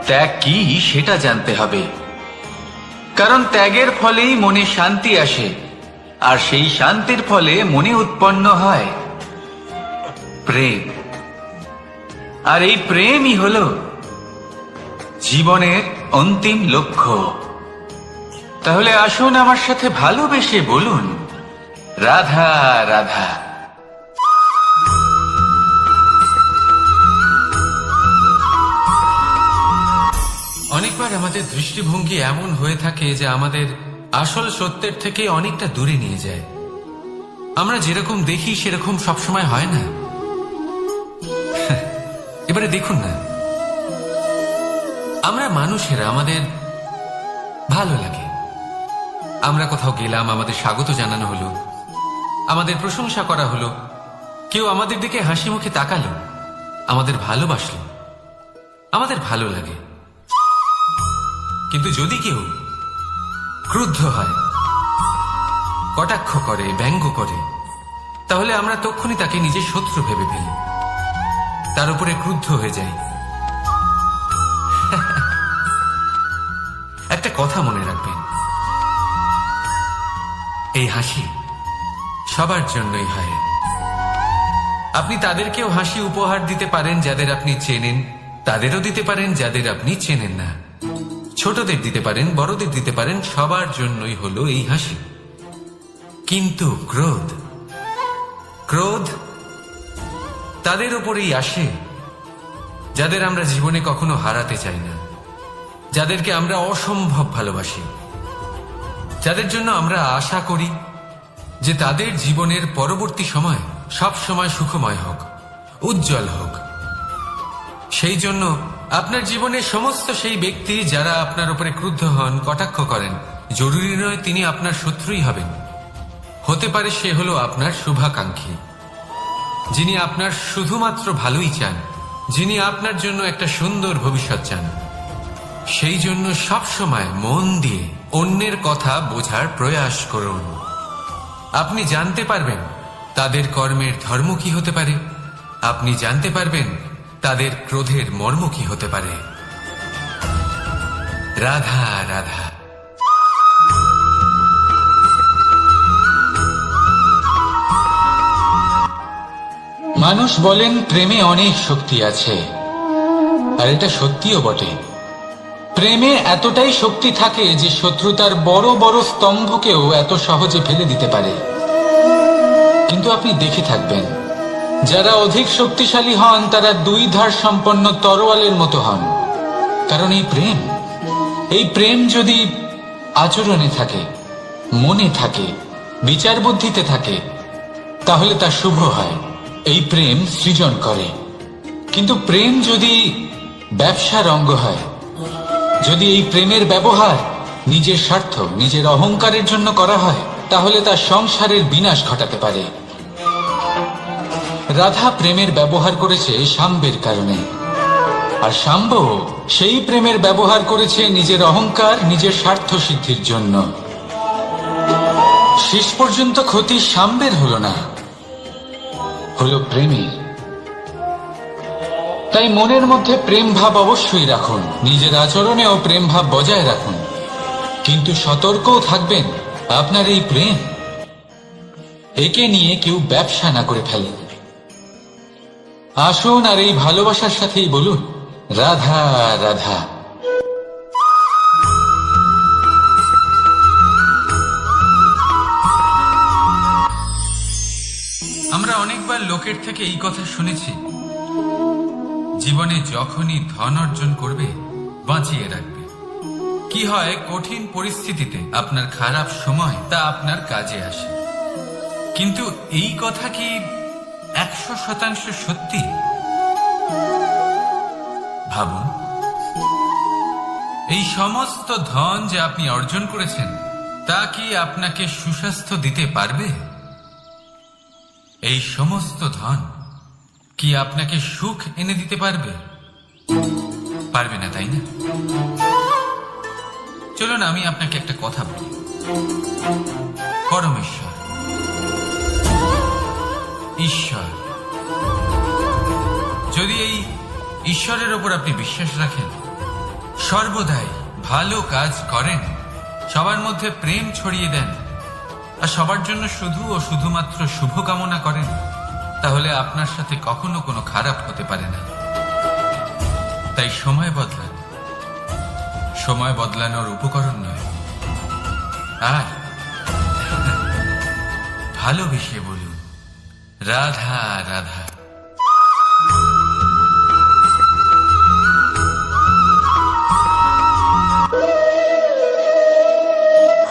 ত্যাগ কি সেটা জানতে হবে, কারণ ত্যাগের ফলেই মনে শান্তি আসে, আর সেই শান্তির ফলে মনে উৎপন্ন হয় প্রেম। আর এই প্রেমই হলো জীবনের অন্তিম লক্ষ্য। তাহলে আসুন আমার সাথে ভালোবেসে বলুন, রাধা রাধা। অনেকবার আমাদের দৃষ্টিভঙ্গি এমন হয়ে থাকে যে আমাদের আসল সত্যের থেকে অনেকটা দূরে নিয়ে যায়। আমরা যেরকম দেখি সেরকম সবসময় হয় না। এবারে দেখুন না, আমরা মানুষেরা, আমাদের ভালো লাগে, আমরা কোথাও গেলাম, আমাদের স্বাগত জানানো হলো, আমাদের প্রশংসা করা হলো, কেউ আমাদের দিকে হাসি মুখে তাকালো, আমাদের ভালোবাসলো, আমাদের ভালো লাগে। কিন্তু যদি কেউ ক্রুদ্ধ হয়, কটাক্ষ করে, ব্যঙ্গ করে, তাহলে আমরা তক্ষুনি তাকে নিজের শত্রু ভেবে ফেলি, তার উপরে ক্রুদ্ধ হয়ে যাই। একটা কথা মনে রাখবেন, এই হাসি সবার জন্যই হয়। আপনি তাদেরকেও হাসি উপহার দিতে পারেন যাদের আপনি চেনেন, তাদেরও দিতে পারেন যাদের আপনি চেনেন না, ছোটদের দিতে পারেন, বড়দের দিতে পারেন, সবার জন্যই হলো এই হাসি। কিন্তু ক্রোধ, ক্রোধ তাদের উপরেই আসে যাদের আমরা জীবনে কখনো হারাতে চাই না, যাদেরকে আমরা অসম্ভব ভালোবাসি, যাদের জন্য আমরা আশা করি যে তাদের জীবনের পরবর্তী সময় সব সময় সুখময় হোক, উজ্জ্বল হোক। সেই জন্য আপনার জীবনের সমস্ত সেই ব্যক্তি যারা আপনার উপরে ক্রুদ্ধ হন, কটাক্ষ করেন, জরুরি নয় তিনি আপনার শত্রুই হবেন। হতে পারে সে হলো আপনার শুভাকাঙ্ক্ষী, যিনি আপনার শুধুমাত্র ভালোই চান, যিনি আপনার জন্য একটা সুন্দর ভবিষ্যৎ চান। সেই জন্য সব সময় মন দিয়ে অন্যের কথা বোঝার প্রয়াস করুন। আপনি জানতে পারবেন তাদের কর্মের ধর্ম কি হতে পারে, আপনি জানতে পারবেন তাদের ক্রোধের মর্ম কি হতে পারে। রাধা রাধা। মানুষ বলেন প্রেমে অনেক শক্তি আছে, আর এটা সত্যিও বটে। প্রেমে এতটাই শক্তি থাকে যে শত্রুতার বড় বড় স্তম্ভকেও এত সহজে ফেলে দিতে পারে। কিন্তু আপনি দেখে থাকবেন, যারা অধিক শক্তিশালী হন তারা দুই ধার সম্পন্ন তরোয়ালের মতো হন। কারণ এই প্রেম যদি আচরণে থাকে, মনে থাকে, বিচার বুদ্ধিতে থাকে, তাহলে তা শুভ হয়। এই প্রেম সৃজন করে। কিন্তু প্রেম যদি ব্যবসার অঙ্গ হয়, যদি এই প্রেমের ব্যবহার নিজের স্বার্থ, নিজের অহংকারের জন্য করা হয়, তাহলে তা সংসারের বিনাশ ঘটাতে পারে। রাধা প্রেমের ব্যবহার করেছে শাম্বের কারণে, আর শাম্ব সেই প্রেমের ব্যবহার করেছে নিজের অহংকার, নিজের স্বার্থ সিদ্ধির জন্য। শেষ পর্যন্ত ক্ষতি শাম্বের হলো না, হলো প্রেমের। তাই মনের মধ্যে প্রেম ভাব অবশ্যই রাখুন, নিজের আচরণেও প্রেম ভাব বজায় রাখুন, কিন্তু সতর্কও থাকবেন আপনার এই প্রেম, একে নিয়ে কেউ ব্যবসা না করে ফেলে। আসুন আর এই ভালোবাসার সাথেই বলুন, রাধা রাধা। আমরা অনেকবার লোকের থেকে এই কথা শুনেছি, জীবনে যখনই ধন অর্জন করবে বাঁচিয়ে রাখবে। কি হয়, কঠিন পরিস্থিতিতে আপনার খারাপ সময় তা আপনার কাজে আসে। কিন্তু এই কথা কি 100% সত্যি? ভাবুন, এই সমস্ত ধন যে আপনি অর্জন করেছেন তা কি আপনাকে সুস্বাস্থ্য দিতে পারবে? এই সমস্ত ধন কি আপনাকে সুখ এনে দিতে পারবে? পারবে না, তাই না? চলুন আমি আপনাকে একটা কথা বলি। পরমেশ্বর, ঈশ্বর, যদি এই ঈশ্বরের ওপর আপনি বিশ্বাস রাখেন, সর্বদাই ভালো কাজ করেন, সবার মধ্যে প্রেম ছড়িয়ে দেন, আর সবার জন্য শুধু ও শুধুমাত্র শুভকামনা করেন, তাহলে আপনার সাথে কখনো কোনো খারাপ হতে পারে না। তাই সময় বদলান, সময় বদলানোর উপকরণ নয়। আর ভালোবেসে বলুন, রাধা রাধা।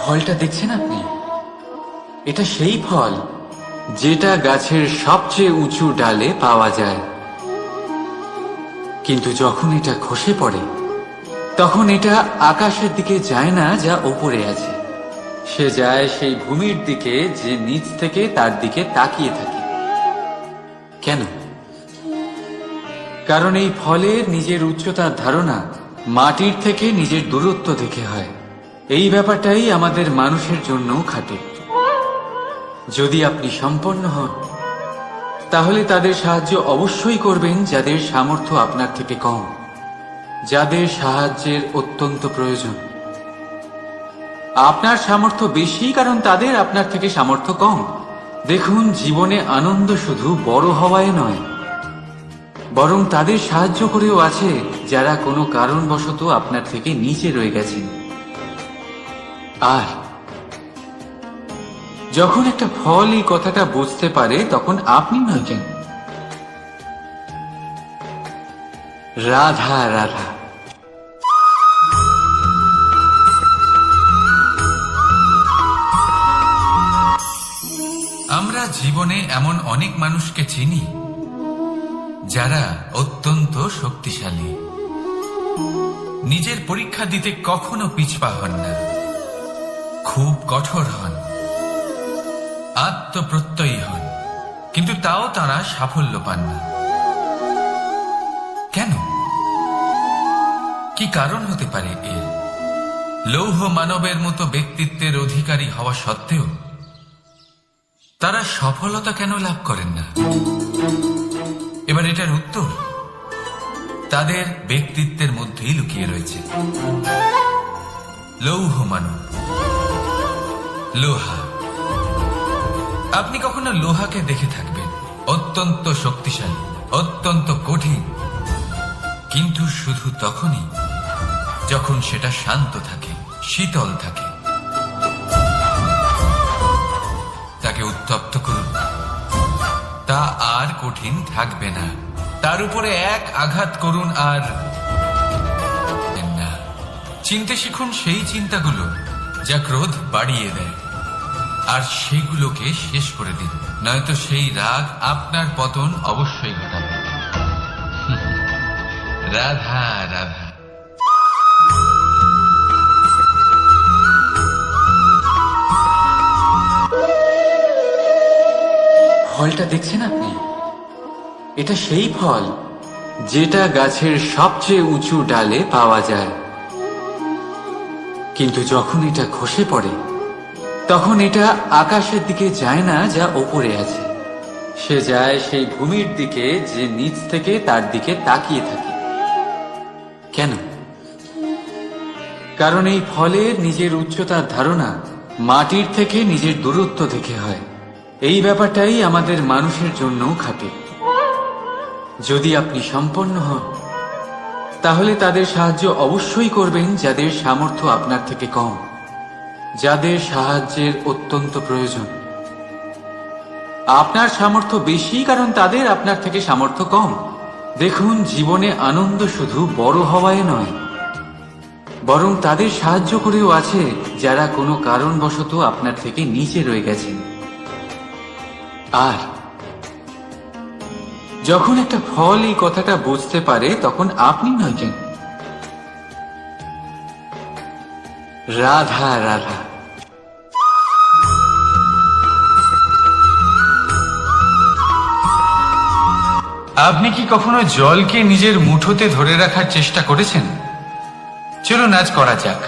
ফলটা দেখছেন আপনি? এটা সেই ফল যেটা গাছের সবচেয়ে উঁচু ডালে পাওয়া যায়, কিন্তু যখন এটা খসে পড়ে তখন এটা আকাশের দিকে যায় না যা ওপরে আছে, সে যায় সেই ভূমির দিকে যে নিচ থেকে তার দিকে তাকিয়ে থাকে। কেন? কারণ এই ফলের নিজের উচ্চতার ধারণা মাটির থেকে নিজের দূরত্ব দেখে হয়। এই ব্যাপারটাই আমাদের মানুষের জন্যও খাটে। যদি আপনি সম্পন্ন হন, তাহলে তাদের সাহায্য অবশ্যই করবেন যাদের সামর্থ্য আপনার থেকে কম, যাদের সাহায্যের অত্যন্ত প্রয়োজন। আপনার সামর্থ্য বেশি কারণ তাদের আপনার থেকে সামর্থ্য কম। দেখুন, জীবনে আনন্দ শুধু বড় হওয়ায় নয়, বরং তাদের সাহায্য করেও আছে যারা কোনো কারণবশত আপনার থেকে নিচে রয়ে গেছেন। আর যখন একটা ফল এই কথাটা বুঝতে পারে, তখন আপনি নয় কেন, রাধা রাধা। আমরা জীবনে এমন অনেক মানুষকে চিনি যারা অত্যন্ত শক্তিশালী, নিজের পরীক্ষা দিতে কখনো পিছপা হন না, খুব কঠোর হন, আত্মপ্রত্যয়ী হন, কিন্তু তাও তারা সাফল্য পান না। কেন? কি কারণ হতে পারে এর? লৌহ মানবের মতো ব্যক্তিত্বের অধিকারী হওয়া সত্ত্বেও তারা সফলতা কেন লাভ করেন না? এবার এটার উত্তর তাদের ব্যক্তিত্বের মধ্যেই লুকিয়ে রয়েছে। লৌহ মানব, লোহা। আপনি কখনো লোহাকে দেখে থাকবেন, অত্যন্ত শক্তিশালী, অত্যন্ত কঠিন, কিন্তু শুধু তখনই যখন সেটা শান্ত থাকে, শীতল থাকে। তাকে উত্তপ্ত করুন, তা আর কঠিন থাকবে না। তার উপরে এক আঘাত করুন আর না। চিনতে শিখুন সেই চিন্তাগুলো যা ক্রোধ বাড়িয়ে দেয়, আর সেইগুলোকে শেষ করে দিন, নয়তো সেই রাগ আপনার পতন অবশ্যই ঘটাবে। রাধা রাধা। ফলটা দেখছেন আপনি? এটা সেই ফল যেটা গাছের সবচেয়ে উঁচু ডালে পাওয়া যায়, কিন্তু যখন এটা খসে পড়ে তখন এটা আকাশের দিকে যায় না যা ওপরে আছে, সে যায় সেই ভূমির দিকে যে নিচ থেকে তার দিকে তাকিয়ে থাকে। কেন? কারণ এই ফলের নিজের উচ্চতার ধারণা মাটির থেকে নিজের দূরত্ব থেকে হয়। এই ব্যাপারটাই আমাদের মানুষের জন্যও খাটে। যদি আপনি সম্পন্ন হন তাহলে তাদের সাহায্য অবশ্যই করবেন যাদের সামর্থ্য আপনার থেকে কম, যাদের সাহায্যের অত্যন্ত প্রয়োজন। আপনার সামর্থ্য বেশি কারণ তাদের আপনার থেকে সামর্থ্য কম। দেখুন, জীবনে আনন্দ শুধু বড় হওয়ায় নয়, বরং তাদের সাহায্য করেও আছে যারা কোনো কারণবশত আপনার থেকে নিচে রয়ে গেছেন। আর যখন একটা ফল এই কথাটা বুঝতে পারে তখন আপনি নয় কেন। রাধা রাধা। আপনি কি কখনো জলকে নিজের মুঠোতে ধরে রাখার চেষ্টা করেছেন? চলুন আজ করা যাক।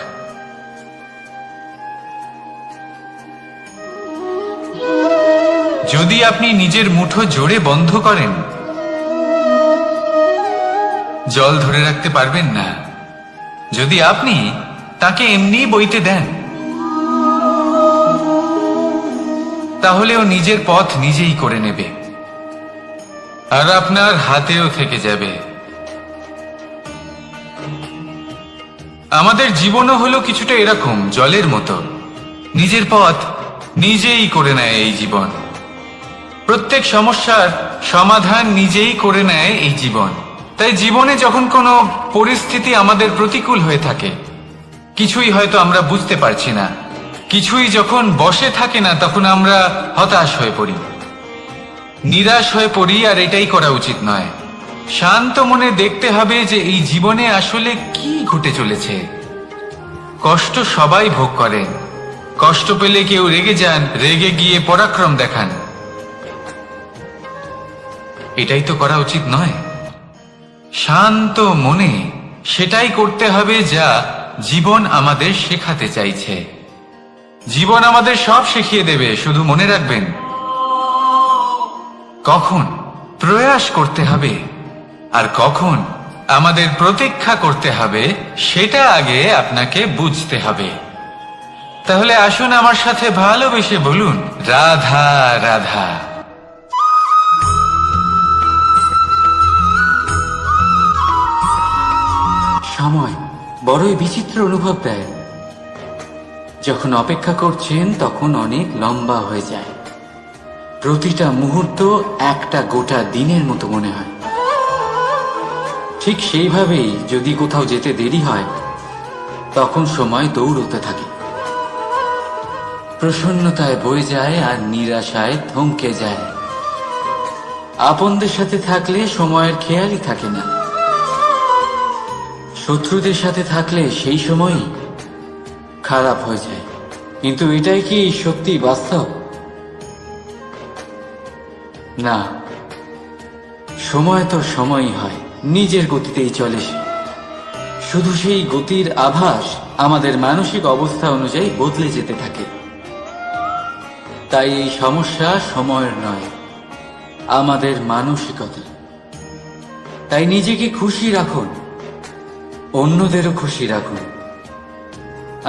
যদি আপনি নিজের মুঠো জোরে বন্ধ করেন, জল ধরে রাখতে পারবেন না। যদি আপনি তাকে এমনি বইতে দেন, তাহলে ও নিজের পথ নিজেই করে নেবে, আর আপনার হাতেও থেকে যাবে। আমাদের জীবনও হলো কিছুটা এরকম, জলের মতো। নিজের পথ নিজেই করে নেয় এই জীবন। প্রত্যেক সমস্যার সমাধান নিজেই করে নেয় এই জীবন। তাই জীবনে যখন কোনো পরিস্থিতি আমাদের প্রতিকূল হয়ে থাকে, কিছুই হয়তো আমরা বুঝতে পারছি না, কিছুই যখন বসে থাকে না, তখন আমরা হতাশ হয়ে পড়ি, নিরাশ হয়ে পড়ি। আর এটাই করা উচিত নয়। শান্ত মনে দেখতে হবে যে এই জীবনে আসলে কি ঘটে চলেছে। কষ্ট সবাই ভোগ করেন। কষ্ট পেলে কেউ রেগে যান, রেগে গিয়ে পরাক্রম দেখান। এটাই তো করা উচিত নয়। শান্ত মনে সেটাই করতে হবে যা জীবন আমাদের শেখাতে চাইছে। জীবন আমাদের সব শিখিয়ে দেবে, শুধু মনে রাখবেন কখন প্রয়াস করতে হবে আর কখন আমাদের প্রতীক্ষা করতে হবে, সেটা আগে আপনাকে বুঝতে হবে। তাহলে আসুন আমার সাথে ভালোবেসে বলুন, রাধা রাধা। সময় বড়ই বিচিত্র অনুভব দেয়। যখন অপেক্ষা করছেন তখন অনেক লম্বা হয়ে যায়। প্রতিটা মুহূর্ত একটা গোটা দিনের মতো মনে হয়। ঠিক সেইভাবেই যদি কোথাও যেতে দেরি হয়, তখন সময় দৌড়তে থাকে। প্রসন্নতায় বয়ে যায় আর নিরাশায় থমকে যায়। আপনদের সাথে থাকলে সময়ের খেয়ালই থাকে না। শত্রুদের সাথে থাকলে সেই সময়ই খারাপ হয়ে যায়। কিন্তু এটাই কি সত্যি বাস্তব? না, সময় তো সময়ই হয়, নিজের গতিতেই চলে সে। শুধু সেই গতির আভাস আমাদের মানসিক অবস্থা অনুযায়ী বদলে যেতে থাকে। তাই এই সমস্যা সময়ের নয়, আমাদের মানসিকতা। তাই নিজেকে খুশি রাখুন, অন্যদেরও খুশি রাখুন।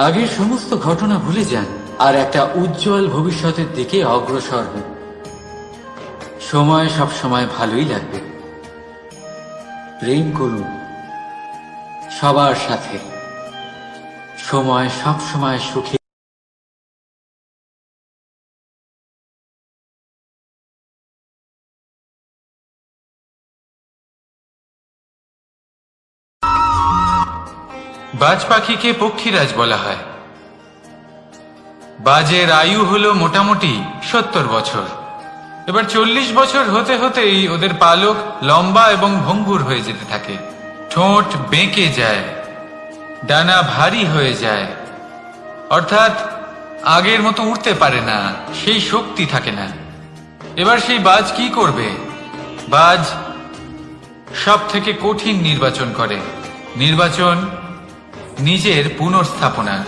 আগের সমস্ত ঘটনা ভুলে যান আর একটা উজ্জ্বল ভবিষ্যতের দিকে অগ্রসর হন। সময় সব সময় ভালোই লাগবে। প্রেম করুন সবার সাথে। সময় সব সময় সুখী। বাজ পাখিকে পক্ষীরাজ বলা হয়। বাজের আয়ু হলো মোটামুটি 70 বছর। এবার 40 বছর হতে হতেই ওদের পালক লম্বা এবং ভঙ্গুর হয়ে যেতে থাকে, ঠোঁট বেঁকে যায়, ডানা ভারী হয়ে যায়, অর্থাৎ আগের মতো উঠতে পারে না, সেই শক্তি থাকে না। এবার সেই বাজ কি করবে? বাজ সব থেকে কঠিন নির্বাচন করে, নির্বাচন নিজের পুনর্স্থাপনার।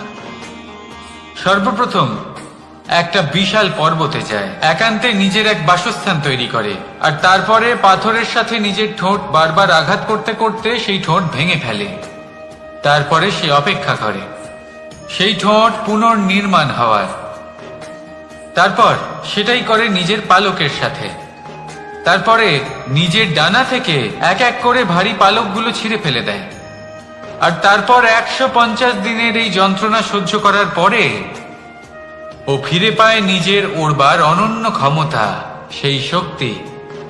সর্বপ্রথম একটা বিশাল পর্বতে যায়, একান্তে নিজের এক বাসস্থান তৈরি করে, আর তারপরে পাথরের সাথে নিজের ঠোঁট বারবার আঘাত করতে করতে সেই ঠোঁট ভেঙে ফেলে। তারপরে সে অপেক্ষা করে সেই ঠোঁট পুনর্নির্মাণ হওয়ার। তারপর সেটাই করে নিজের পালকের সাথে। তারপরে নিজের ডানা থেকে এক এক করে ভারী পালকগুলো ছিঁড়ে ফেলে দেয়। আর তারপর 150 দিনের এই যন্ত্রণা সহ্য করার পরে ও ফিরে পায় নিজের ওড়বার অনন্য ক্ষমতা, সেই শক্তি।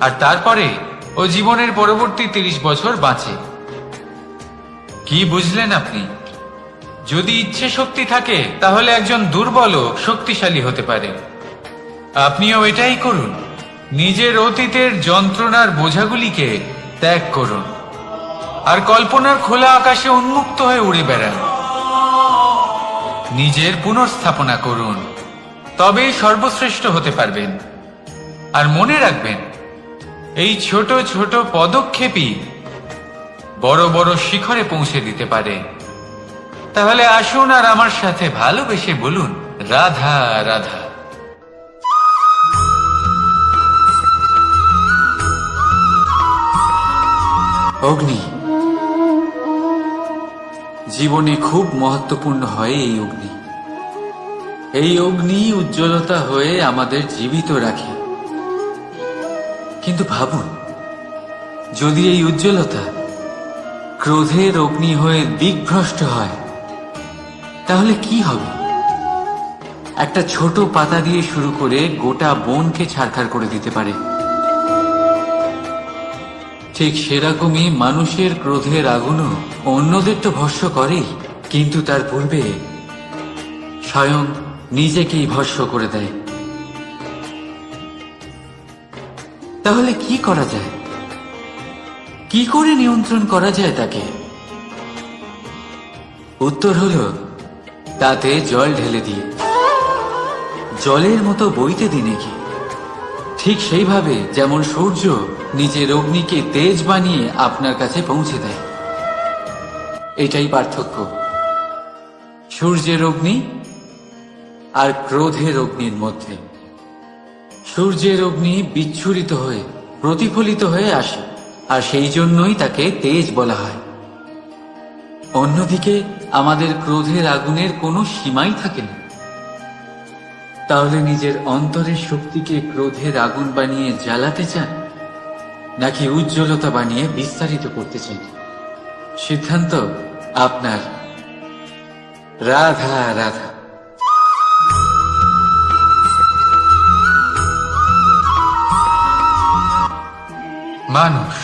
আর তারপরে ও জীবনের পরবর্তী 30 বছর বাঁচে। কি বুঝলেন আপনি? যদি ইচ্ছে শক্তি থাকে তাহলে একজন দুর্বলও শক্তিশালী হতে পারে। আপনিও এটাই করুন, নিজের অতীতের যন্ত্রণার বোঝাগুলিকে ত্যাগ করুন আর কল্পনার খোলা আকাশে উন্মুক্ত হয়ে উড়ে বেড়ান। নিজের পুনর্স্থাপনা করুন, তবেই সর্বশ্রেষ্ঠ হতে পারবেন। আর মনে রাখবেন, এই ছোট ছোট পদক্ষেপই বড় বড় শিখরে পৌঁছে দিতে পারে। তাহলে আসুন আর আমার সাথে ভালোবেসে বলুন, রাধা রাধা। অগ্নি জীবনে খুব মহত্বপূর্ণ হয়। এই অগ্নি, এই অগ্নি উজ্জ্বলতা হয়ে আমাদের জীবিত রাখে। কিন্তু ভাবুন, যদি এই উজ্জ্বলতা ক্রোধের অগ্নি হয়ে দিকভ্রষ্ট হয়, তাহলে কি হবে? একটা ছোট পাতা দিয়ে শুরু করে গোটা বনকে ছারখার করে দিতে পারে। ঠিক সেরকমই মানুষের ক্রোধের আগুনও অন্যদের তো ভস্ম করেই, কিন্তু তার পূর্বে স্বয়ং নিজেকেই ভস্ম করে দেয়। তাহলে কি করা যায়? কি করে নিয়ন্ত্রণ করা যায় তাকে? উত্তর হলো, তাতে জল ঢেলে দিয়ে, জলের মতো বইতে দিন নাকি। ঠিক সেইভাবে যেমন সূর্য নিজের অগ্নিকে তেজ বানিয়ে আপনার কাছে পৌঁছে দেয়। এটাই পার্থক্য সূর্যের অগ্নি আর ক্রোধের অগ্নির মধ্যে। সূর্যের অগ্নি বিচ্ছুরিত হয়ে প্রতিফলিত হয়ে আসে, আর সেই জন্যই তাকে তেজ বলা হয়। অন্যদিকে আমাদের ক্রোধের আগুনের কোনো সীমাই থাকে না। তাহলে নিজের অন্তরের শক্তিকে ক্রোধের আগুন বানিয়ে জ্বালাতে চান, নাকি উজ্জ্বলতা বানিয়ে বিস্তারিত করতে চান? সিদ্ধান্ত আপনার। রাধা রাধা। মানুষ,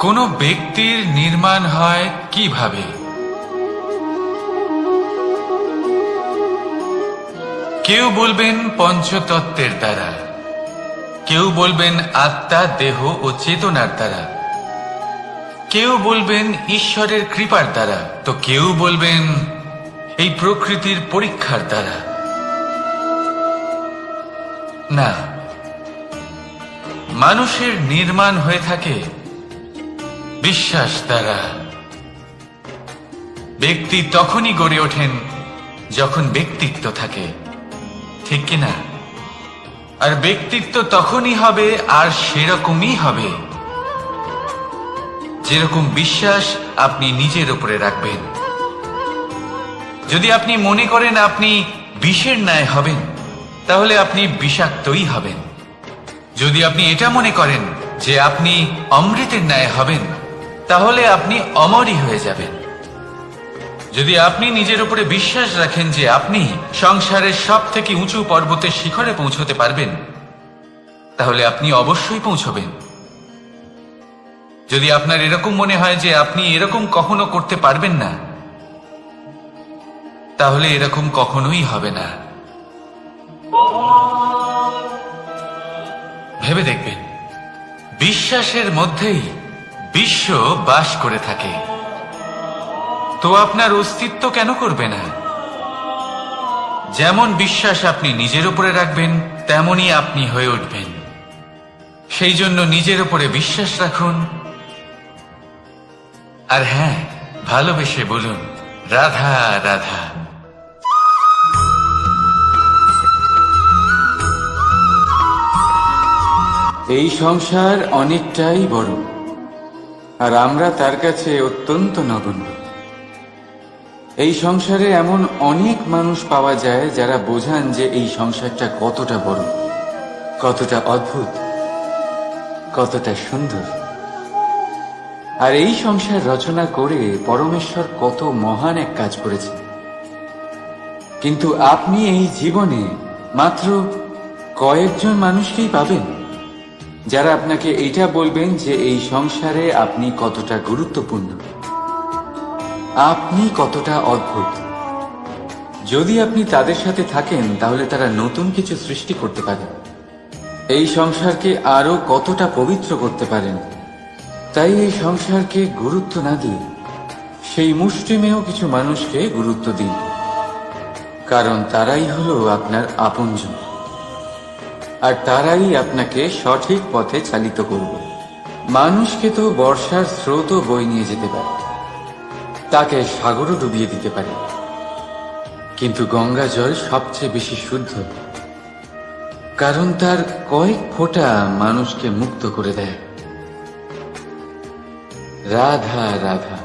কোন ব্যক্তির নির্মাণ হয় কিভাবে? কেউ বলবেন পঞ্চতত্ত্বের দ্বারা, কেউ বলবেন আত্মা, দেহ ও চেতনার দ্বারা, কেউ বলবেন ঈশ্বরের কৃপার দ্বারা, তো কেউ বলবেন এই প্রকৃতির পরীক্ষার দ্বারা। না, মানুষের নির্মাণ হয়ে থাকে বিশ্বাস দ্বারা। ব্যক্তি তখনই গড়ে ওঠেন যখন ব্যক্তিত্ব থাকে, ঠিক কিনা? আর ব্যক্তিত্ব তখনই হবে আর সেরকমই হবে যেরকম বিশ্বাস আপনি নিজের উপরে রাখবেন। যদি আপনি মনে করেন আপনি বিষের ন্যায় হবেন, তাহলে আপনি বিষাক্তই হবেন। যদি আপনি এটা মনে করেন যে আপনি অমৃতের ন্যায় হবেন, তাহলে আপনি অমরই হয়ে যাবেন। যদি আপনি নিজের উপরে বিশ্বাস রাখেন যে আপনি সংসারের সব থেকে উঁচু পর্বতের শিখরে পৌঁছতে পারবেন, তাহলে আপনি অবশ্যই পৌঁছবেন। যদি আপনার এরকম মনে হয় যে আপনি এরকম কখনো করতে পারবেন না, তাহলে এরকম কখনোই হবে না। ভেবে দেখবেন, বিশ্বাসের মধ্যেই বিশ্ব বাস করে থাকে। তো আপনার অস্তিত্ব কেন করবে না? যেমন বিশ্বাস আপনি নিজের উপরে রাখবেন, তেমনই আপনি হয়ে উঠবেন। সেই জন্য নিজের উপরে বিশ্বাস রাখুন, আর হ্যাঁ, ভালোবেসে বলুন রাধা রাধা। এই সংসার অনেকটাই বড়, আর আমরা তার কাছে অত্যন্ত নগণ্য। এই সংসারে এমন অনেক মানুষ পাওয়া যায় যারা বোঝান যে এই সংসারটা কতটা বড়, কতটা অদ্ভুত, কতটা সুন্দর। আর এই সংসার রচনা করে পরমেশ্বর কত মহান এক কাজ করেছে। কিন্তু আপনি এই জীবনে মাত্র কয়েকজন মানুষকেই পাবেন যারা আপনাকে এটা বলবেন যে এই সংসারে আপনি কতটা গুরুত্বপূর্ণ, আপনি কতটা অদ্ভুত। যদি আপনি তাদের সাথে থাকেন তাহলে তারা নতুন কিছু সৃষ্টি করতে পারেন, এই সংসারকে আরো কতটা পবিত্র করতে পারেন। তাই এই সংসারকে গুরুত্ব না দিয়ে সেই মুষ্টিমেয় কিছু মানুষকে গুরুত্ব দিন, কারণ তারাই হলো আপনার আপনজন, আর তারাই আপনাকে সঠিক পথে চালিত করবে। মানুষকে তো বর্ষার স্রোতও বয়ে নিয়ে যেতে পারে, তাকে সাগরও ডুবিয়ে দিতে পারে, কিন্তু গঙ্গা জল সবচেয়ে বেশি শুদ্ধ, কারণ তার কয়েক ফোঁটা মানুষকে মুক্ত করে দেয়। রাধা রাধা।